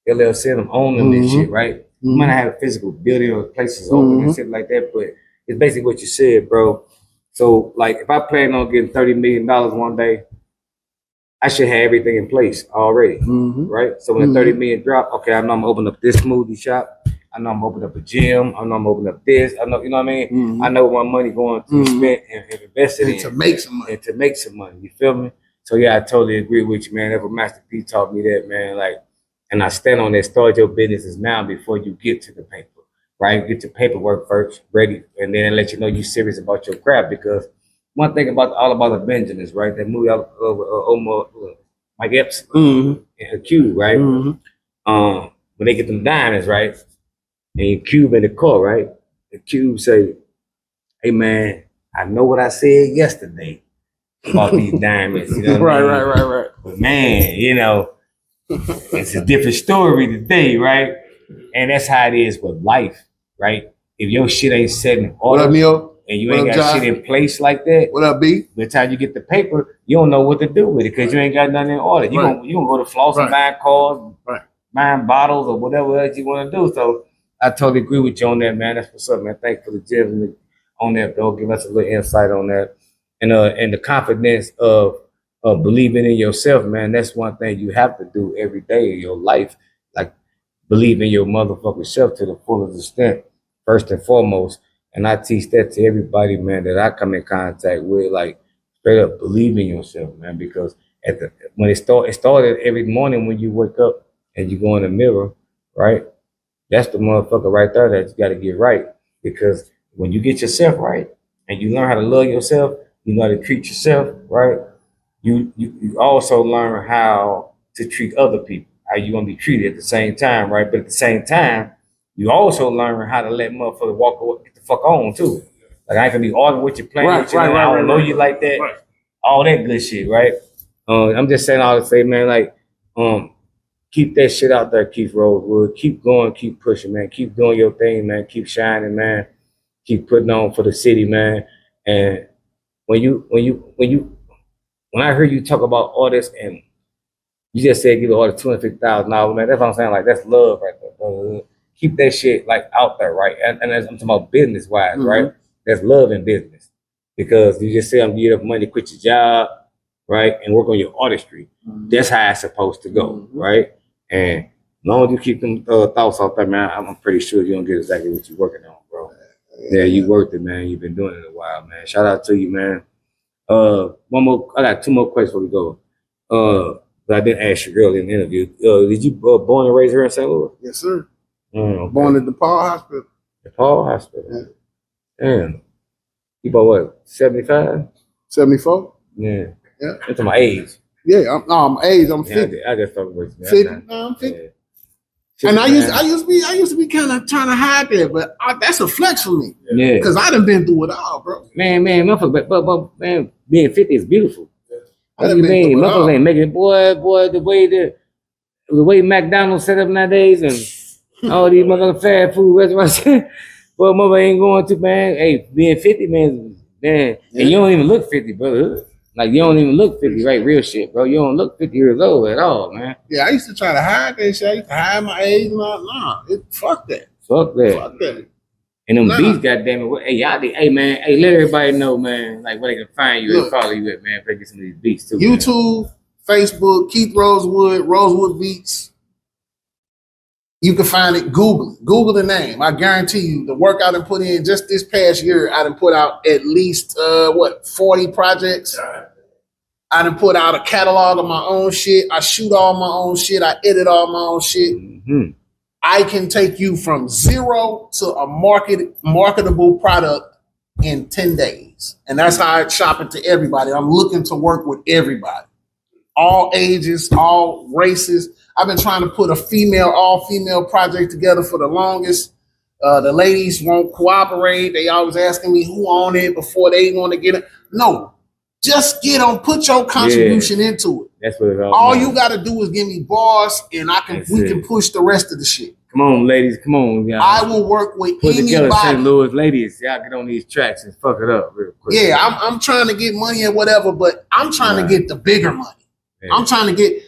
LLC, I'm owning this shit, right? You might not have a physical building or places open and shit like that, but it's basically what you said, bro. So, like, if I plan on getting $30 million one day, I should have everything in place already, right? So when the 30 million drop, okay, I know I'm gonna open up this smoothie shop. I know I'm gonna open up a gym. I know I'm gonna open up this. I know, you know what I mean? I know what my money going to be spent and invested in. To make some money. And to make some money, you feel me? So, yeah, I totally agree with you, man. That's what Master P taught me that, man. Like, and I stand on that, start your businesses now before you get to the paper, right? Get your paperwork first, ready, and then let you know you're serious about your craft. Because one thing about All About the Benjamins, right? That movie over Mike Epps and her Cube, right? When they get them diamonds, right? And Cube in the car, right? The Cube say, "Hey man, I know what I said yesterday about these diamonds." You know what I mean? Right. But man, you know, it's a different story today, right? And that's how it is with life, right? If your shit ain't set in order, what up, Neil? And you ain't got shit in place like that, what up, B? By the time you get the paper, you don't know what to do with it because you ain't got nothing in order. You gonna go to floss and buy cars, buying bottles or whatever else you want to do. So I totally agree with you on that, man. That's what's up, man. Thanks for the gym on that, though. Give us a little insight on that. And the confidence of believing in yourself, man. That's one thing you have to do every day in your life. Like believe in your motherfucking self to the fullest extent, first and foremost. And I teach that to everybody, man, that I come in contact with. Like straight up believe in yourself, man. Because when it started every morning when you wake up and you go in the mirror, right? That's the motherfucker right there that you got to get right. Because when you get yourself right and you learn how to love yourself, you know how to treat yourself, right? You also learn how to treat other people, how you gonna be treated at the same time, right? But at the same time, you also learn how to let motherfuckers walk away, get the fuck on too. Like I ain't gonna be arguing with you, playing with you. I don't know you like that. All that good shit, right? I'm just saying all to say, man, like, keep that shit out there, Keith Rosewood. Keep going, keep pushing, man. Keep doing your thing, man. Keep shining, man. Keep putting on for the city, man. And when I hear you talk about artists and you just said give the artist $250,000, man, that's what I'm saying. Like that's love right there. Keep that shit like out there, right? And that's, I'm talking about business wise, right? That's love in business because you just say I'm giving up money, quit your job, right, and work on your artistry. That's how it's supposed to go, right? And as long as you keep them thoughts out there, man, I'm pretty sure you're gonna get exactly what you're working on, bro. Yeah, you worked it, man. You've been doing it a while, man. Shout out to you, man. I got two more questions before we go. But I didn't ask you earlier in the interview. Did you born and raised here in St. Louis? Yes, sir. Okay. Born at DePaul Hospital. DePaul Hospital. Yeah. Damn. You about what? 75? 74. Yeah. Yeah. That's my age. Yeah, I'm age. I'm 50. I just talking about you. 50. No, I'm 50. And I used to be kind of trying to hide that, but that's a flex for me. Yeah. Because I done been through it all, bro. Man, motherfucker, but man, being 50 is beautiful. I What do you mean? Motherfuckers ain't making it. Boy, the way McDonald's set up nowadays and all these motherfucking fast food restaurants, boy, mother ain't going to, man. Hey, being 50, man, and you don't even look 50, brother. Like, you don't even look 50, right? Real shit, bro. You don't look 50 years old at all, man. Yeah, I used to try to hide that shit. I used to hide my age. Fuck that. Fuck that. And them beats, goddamn it. Hey, hey, man. Hey, let everybody know, man. Like, where they can find you and follow you at, man. If they get some of these beats, too. YouTube, man. Facebook, Keith Rosewood, Rosewood Beats. You can find it. Google the name. I guarantee you, the work I done put in just this past year, I done put out at least 40 projects. I done put out a catalog of my own shit. I shoot all my own shit. I edit all my own shit. Mm-hmm. I can take you from zero to a marketable product in 10 days. And that's how I shop it to everybody. I'm looking to work with everybody. All ages, all races. I've been trying to put a all-female project together for the longest. The ladies won't cooperate. They always asking me who on it before they want to get it. No, just get on, put your contribution into it. That's what it's all you got to do is give me bars, and we can push the rest of the shit. Come on, ladies. Come on, y'all. I will work with put anybody. Together, St. Louis ladies. Y'all get on these tracks and fuck it up real quick. Yeah, I'm trying to get money and whatever, but I'm trying to get the bigger money. Yeah. I'm trying to get.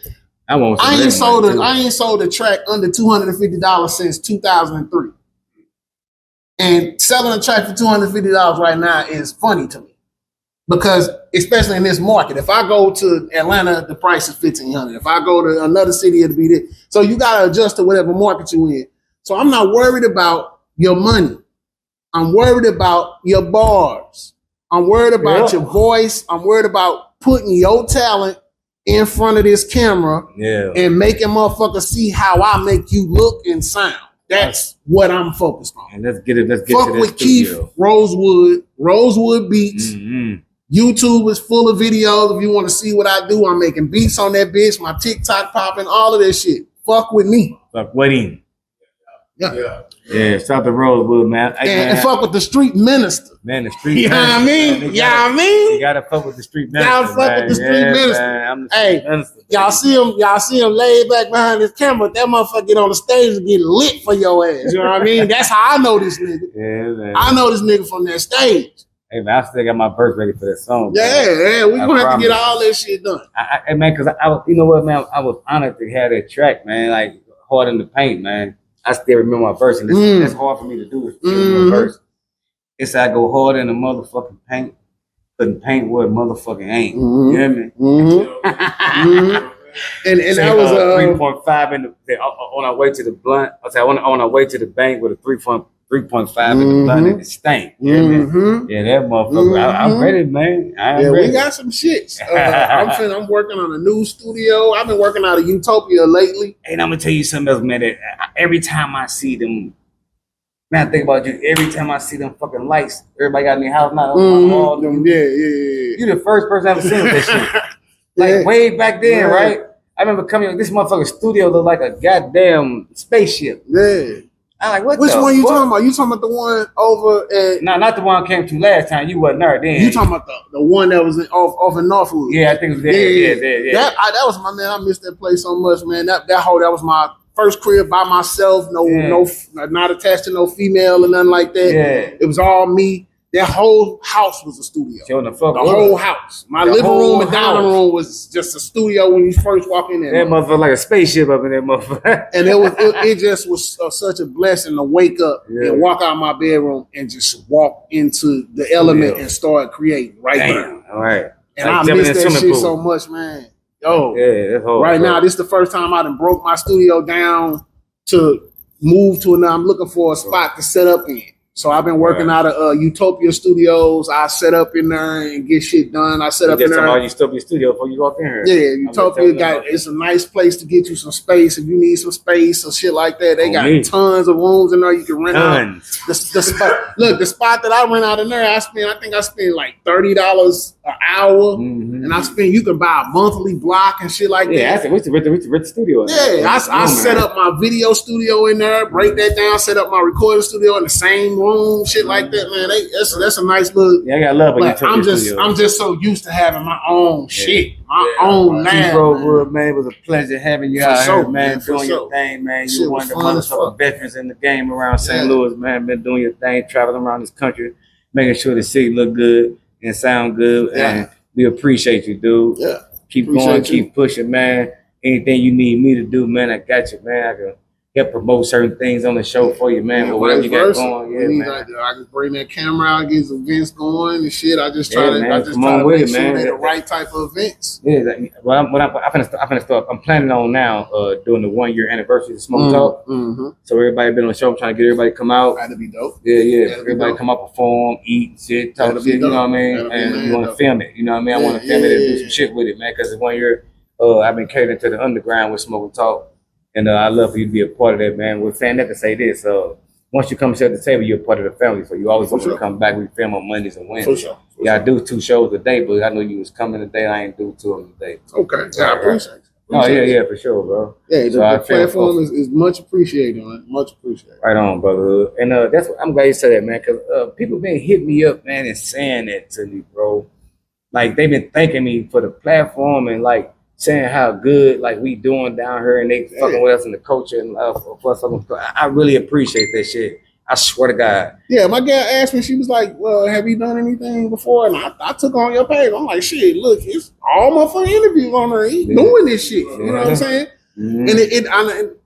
I ain't sold a track under $250 since 2003. And selling a track for $250 right now is funny to me. Because especially in this market, if I go to Atlanta, the price is $1,500. If I go to another city, it'll be this. So you gotta adjust to whatever market you in. So I'm not worried about your money. I'm worried about your bars. I'm worried about your voice. I'm worried about putting your talent in front of this camera and making motherfuckers see how I make you look and sound. That's what I'm focused on. And let's get to this with Keith Rosewood Beats. Mm-hmm. YouTube is full of videos. If you want to see what I do, I'm making beats on that bitch. My TikTok popping, all of that shit. Fuck with me. Fuck with him. Yeah, shout out to Rosewood, man. And fuck with the street minister. Man, the street minister. You know what I mean? You gotta fuck with the street minister. Y'all fuck with the street minister. Man, I'm the street minister. Y'all see him laid back behind his camera. That motherfucker get on the stage and get lit for your ass. You know what I mean? That's how I know this nigga. Yeah, man. I know this nigga from that stage. Hey, man, I still got my verse ready for that song. Yeah, we gonna have to get all that shit done. Man, because I was, you know what, man, I was honored to have that track, man, like Hard in the Paint, man. I still remember my verse, and it's hard for me to do. Is my verse. It's I go hard in the motherfucking paint, putting paint where it motherfucking ain't. You hear me? And that was 3.5 on our way to the blunt. I said on our way to the bank with a 3.5 in the blunt and it stank. You hear me? Yeah, that motherfucker. I'm ready, man. We got some shit. I'm working on a new studio. I've been working out of Utopia lately. And I'm gonna tell you something else, man. That every time I see them, man, I think about you. Every time I see them fucking lights, everybody got in their house now. You're the first person I've ever seen with that shit. Like way back then, right? I remember coming. This motherfucking studio looked like a goddamn spaceship. Yeah. I'm like, what? Which one you talking about? You talking about the one over at? No, not the one I came to last time. You wasn't there then. You talking about the one that was off in Northwood? Yeah, I think it was there. Yeah. That was my man. I missed that place so much, man. That was my first crib by myself. Not attached to no female or nothing like that. Yeah. It was all me. That whole house was a studio. The whole house. My living room and dining room was just a studio when you first walk in there. That motherfucker like a spaceship up in that motherfucker. And it just was such a blessing to wake up and walk out of my bedroom and just walk into the element and start creating there. All right. And I miss that shit so much, man. Yo, that's hard, right now, this is the first time I done broke my studio down to move to another. I'm looking for a spot to set up in. So I've been working out of Utopia Studios. I set up in there and get shit done. I set up in there. Utopia Studio before you walk in here. Yeah, Utopia it's a nice place to get you some space if you need some space or shit like that. They got tons of rooms in there you can rent out. The spot, look, the spot that I rent out in there, I think I spent like $30 an hour, and you can buy a monthly block and shit like that. Yeah, we rent the studio. Yeah, I set up my video studio in there, break that down, set up my recording studio in the same room, shit like that, man. That's a nice little. Yeah, I got love. But I'm just so used to having my own shit, my own land. Rosewood, man, it was a pleasure having you out here, man, doing your thing, man. You one of the motherfucking veterans in the game around St. Louis, man. Been doing your thing, traveling around this country, making sure the city look good and sound good, and we appreciate you, dude. Yeah, keep going, keep pushing, man. Anything you need me to do, man, I got you, man. I can help promote certain things on the show for you, man. Or whatever you got going, man. I just bring that camera out, get some events going and shit. I just try to make sure they're the right type of events. Yeah, well, I'm planning on now doing the 1 year anniversary of Smoke Talk. So everybody been on the show. I'm trying to get everybody to come out. That'd be dope. Yeah. Everybody come out, perform, eat, shit, talk shit. You know what I mean? And you want to film it. You know what I mean? I want to film it and do some shit with it, man. Because 1 year, I've been catering to the underground with Smoke Talk. And I love for you to be a part of that, man. We're saying that to say this. Once you come sit at the table, you're a part of the family. So you always want to come back. We film on Mondays and Wednesdays. I do 2 shows a day, but I know you was coming today. I ain't do 2 of them today. Okay. I appreciate it. Oh, yeah, for sure, bro. Yeah, the platform is much appreciated, man. Much appreciated. Right on, brother. And that's what I'm glad you said that, man, because people been hitting me up, man, and saying that to me, bro. Like, they've been thanking me for the platform and, like, saying how good like we doing down here and they fucking with us in the culture and I really appreciate that shit. I swear to God. Yeah, my girl asked me, she was like, well, have you done anything before? And I took on your page. I'm like, shit, look, it's all my fucking interviews on there. He's doing this shit. You know what I'm saying? And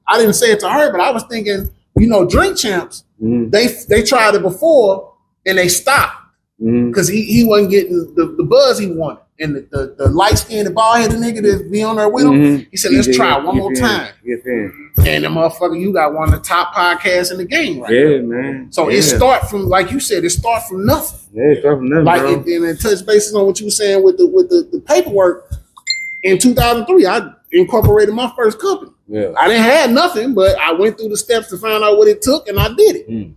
I didn't say it to her, but I was thinking, Drink Champs, they tried it before and they stopped because he wasn't getting the buzz he wanted. And the light-skinned, bald-headed nigga that be on there with him, he said, let's try one more time. And the motherfucker, you got one of the top podcasts in the game right now. Man. So it start from, like you said, it start from nothing. Yeah, it start from nothing, like, bro. And touch bases on what you were saying with the paperwork. In 2003, I incorporated my first company. Yeah. I didn't have nothing, but I went through the steps to find out what it took, and I did it.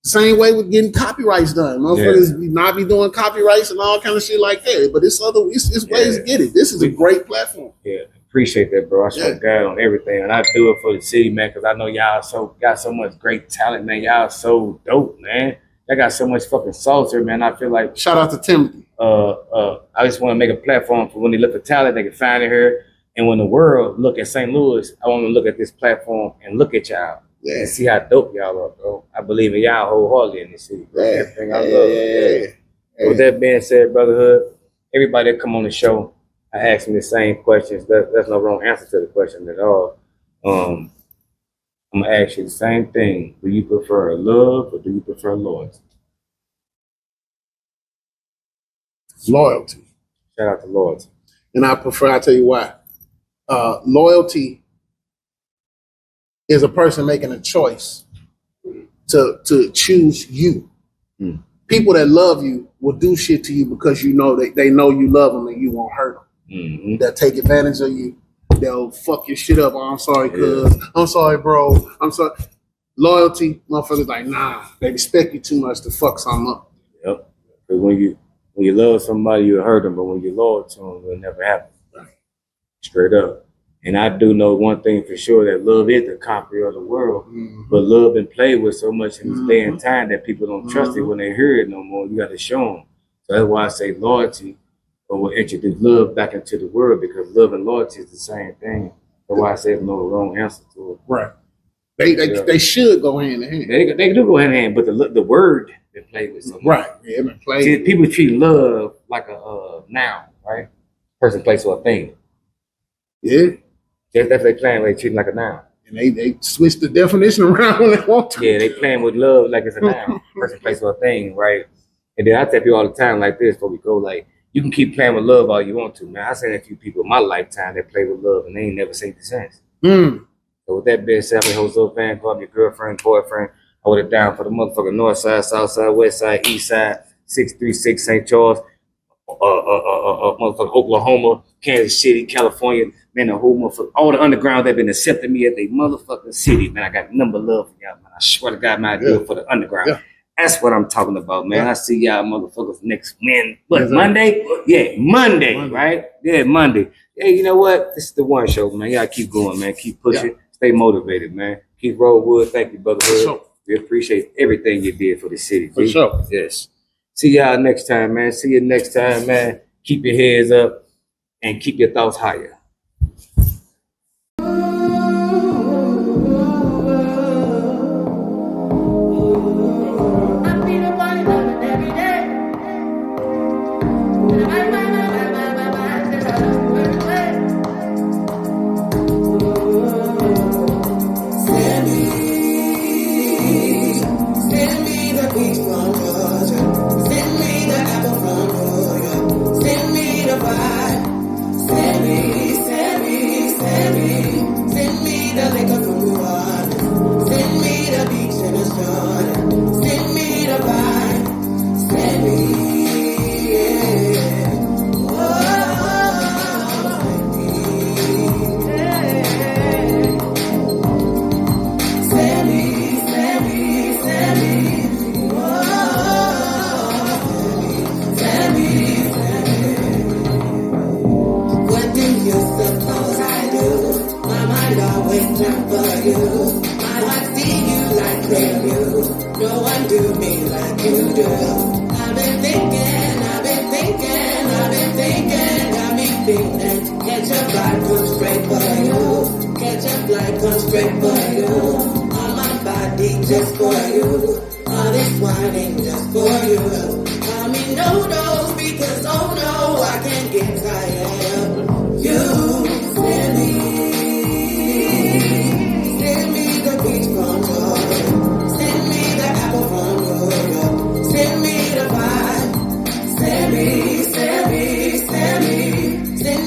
Same way with getting copyrights done. Motherfuckers not be doing copyrights and all kind of shit like that. But it's ways to get it. This is a great platform. Yeah, appreciate that, bro. I swear to God on everything. And I do it for the city, man, because I know y'all got so much great talent, man. Y'all so dope, man. Y'all got so much fucking sauce here, man. I feel like shout out to Timothy. I just want to make a platform for when they look for talent, they can find it here. And when the world look at St. Louis, I want to look at this platform and look at y'all. Yeah. And see how dope y'all are, bro. I believe in y'all wholeheartedly in this city, bro. Everything I love. With that being said, brotherhood, everybody that come on the show, I ask them the same questions. There's no wrong answer to the question at all. I'm gonna ask you the same thing. Do you prefer love or do you prefer loyalty? Loyalty. Shout out to loyalty. And I'll tell you why. Loyalty is a person making a choice to choose you. People that love you will do shit to you because they know you love them and you won't hurt them. They'll take advantage of you. They'll fuck your shit up. Oh, I'm sorry, cuz. I'm sorry, bro. I'm sorry. Loyalty, motherfuckers like, nah, they respect you too much to fuck something up. Yep. Because when you love somebody, you'll hurt them, but when you're loyal to them, it'll never happen. Straight up. And I do know one thing for sure, that love is the conqueror of the world. But love been played with so much in this day and time that people don't trust it when they hear it no more. You got to show them. So that's why I say loyalty will introduce love back into the world, because love and loyalty is the same thing. That's why I say there's no wrong answer to it. Right. They should go hand in hand. They do go hand in hand, but the word been played with so much. Right. Yeah, been played. See, people treat love like a noun, right? Person, place, or a thing. Yeah. That's what they playing with, they treat it like a noun. And they switch the definition around when they want to. Yeah, they playing with love like it's a noun. Person, place, or a thing, right? And then I tell people all the time like this before we go, like, you can keep playing with love all you want to, man. I've seen a few people in my lifetime that play with love and they ain't never seen the sense. So with that being said, I'm your host, fan, call me your girlfriend, boyfriend. Hold it down for the motherfucking north side, south side, west side, east side, 636 St. Charles, motherfucking Oklahoma, Kansas City, California, man, the whole motherfucker, all the underground that been accepting me at the motherfucking city, man. I got number love for y'all, man. I swear to God, man, I do it for the underground. Yeah. That's what I'm talking about, man. I see y'all motherfuckers next Monday? Yeah, Monday, right? Yeah, Monday. Hey, you know what? This is the one show, man. Y'all keep going, man. Keep pushing. Stay motivated, man. Keep Rosewood. Thank you, brother. Sure. We appreciate everything you did for the city. For sure. Yes. See y'all next time, man. See you next time, man. Keep your heads up and keep your thoughts higher. Just for you, all this wine ain't just for you. I mean, no, because oh no, I can't get tired of you. Send me the beach from Georgia. Send me the apple from Georgia. Send me the vibe. Send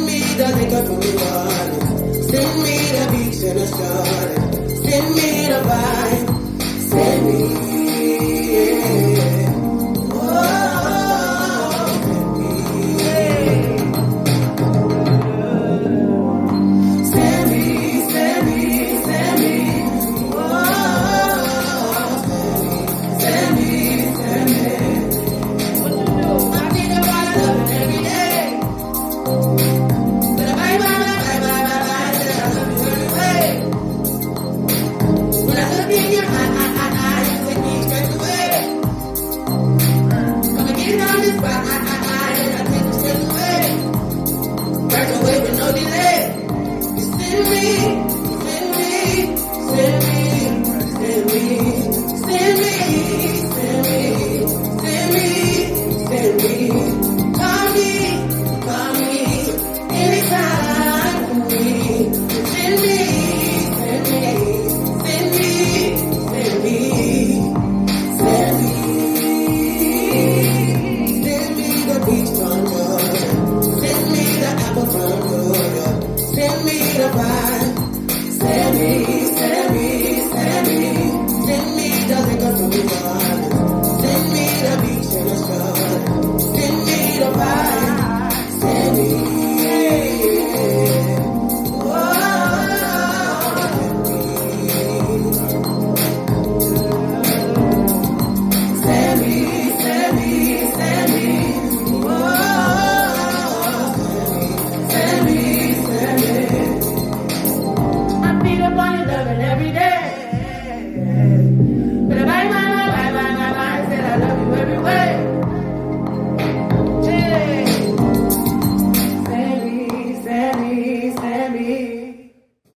me the liquor from New Orleans. Send me the beach in the Jordan.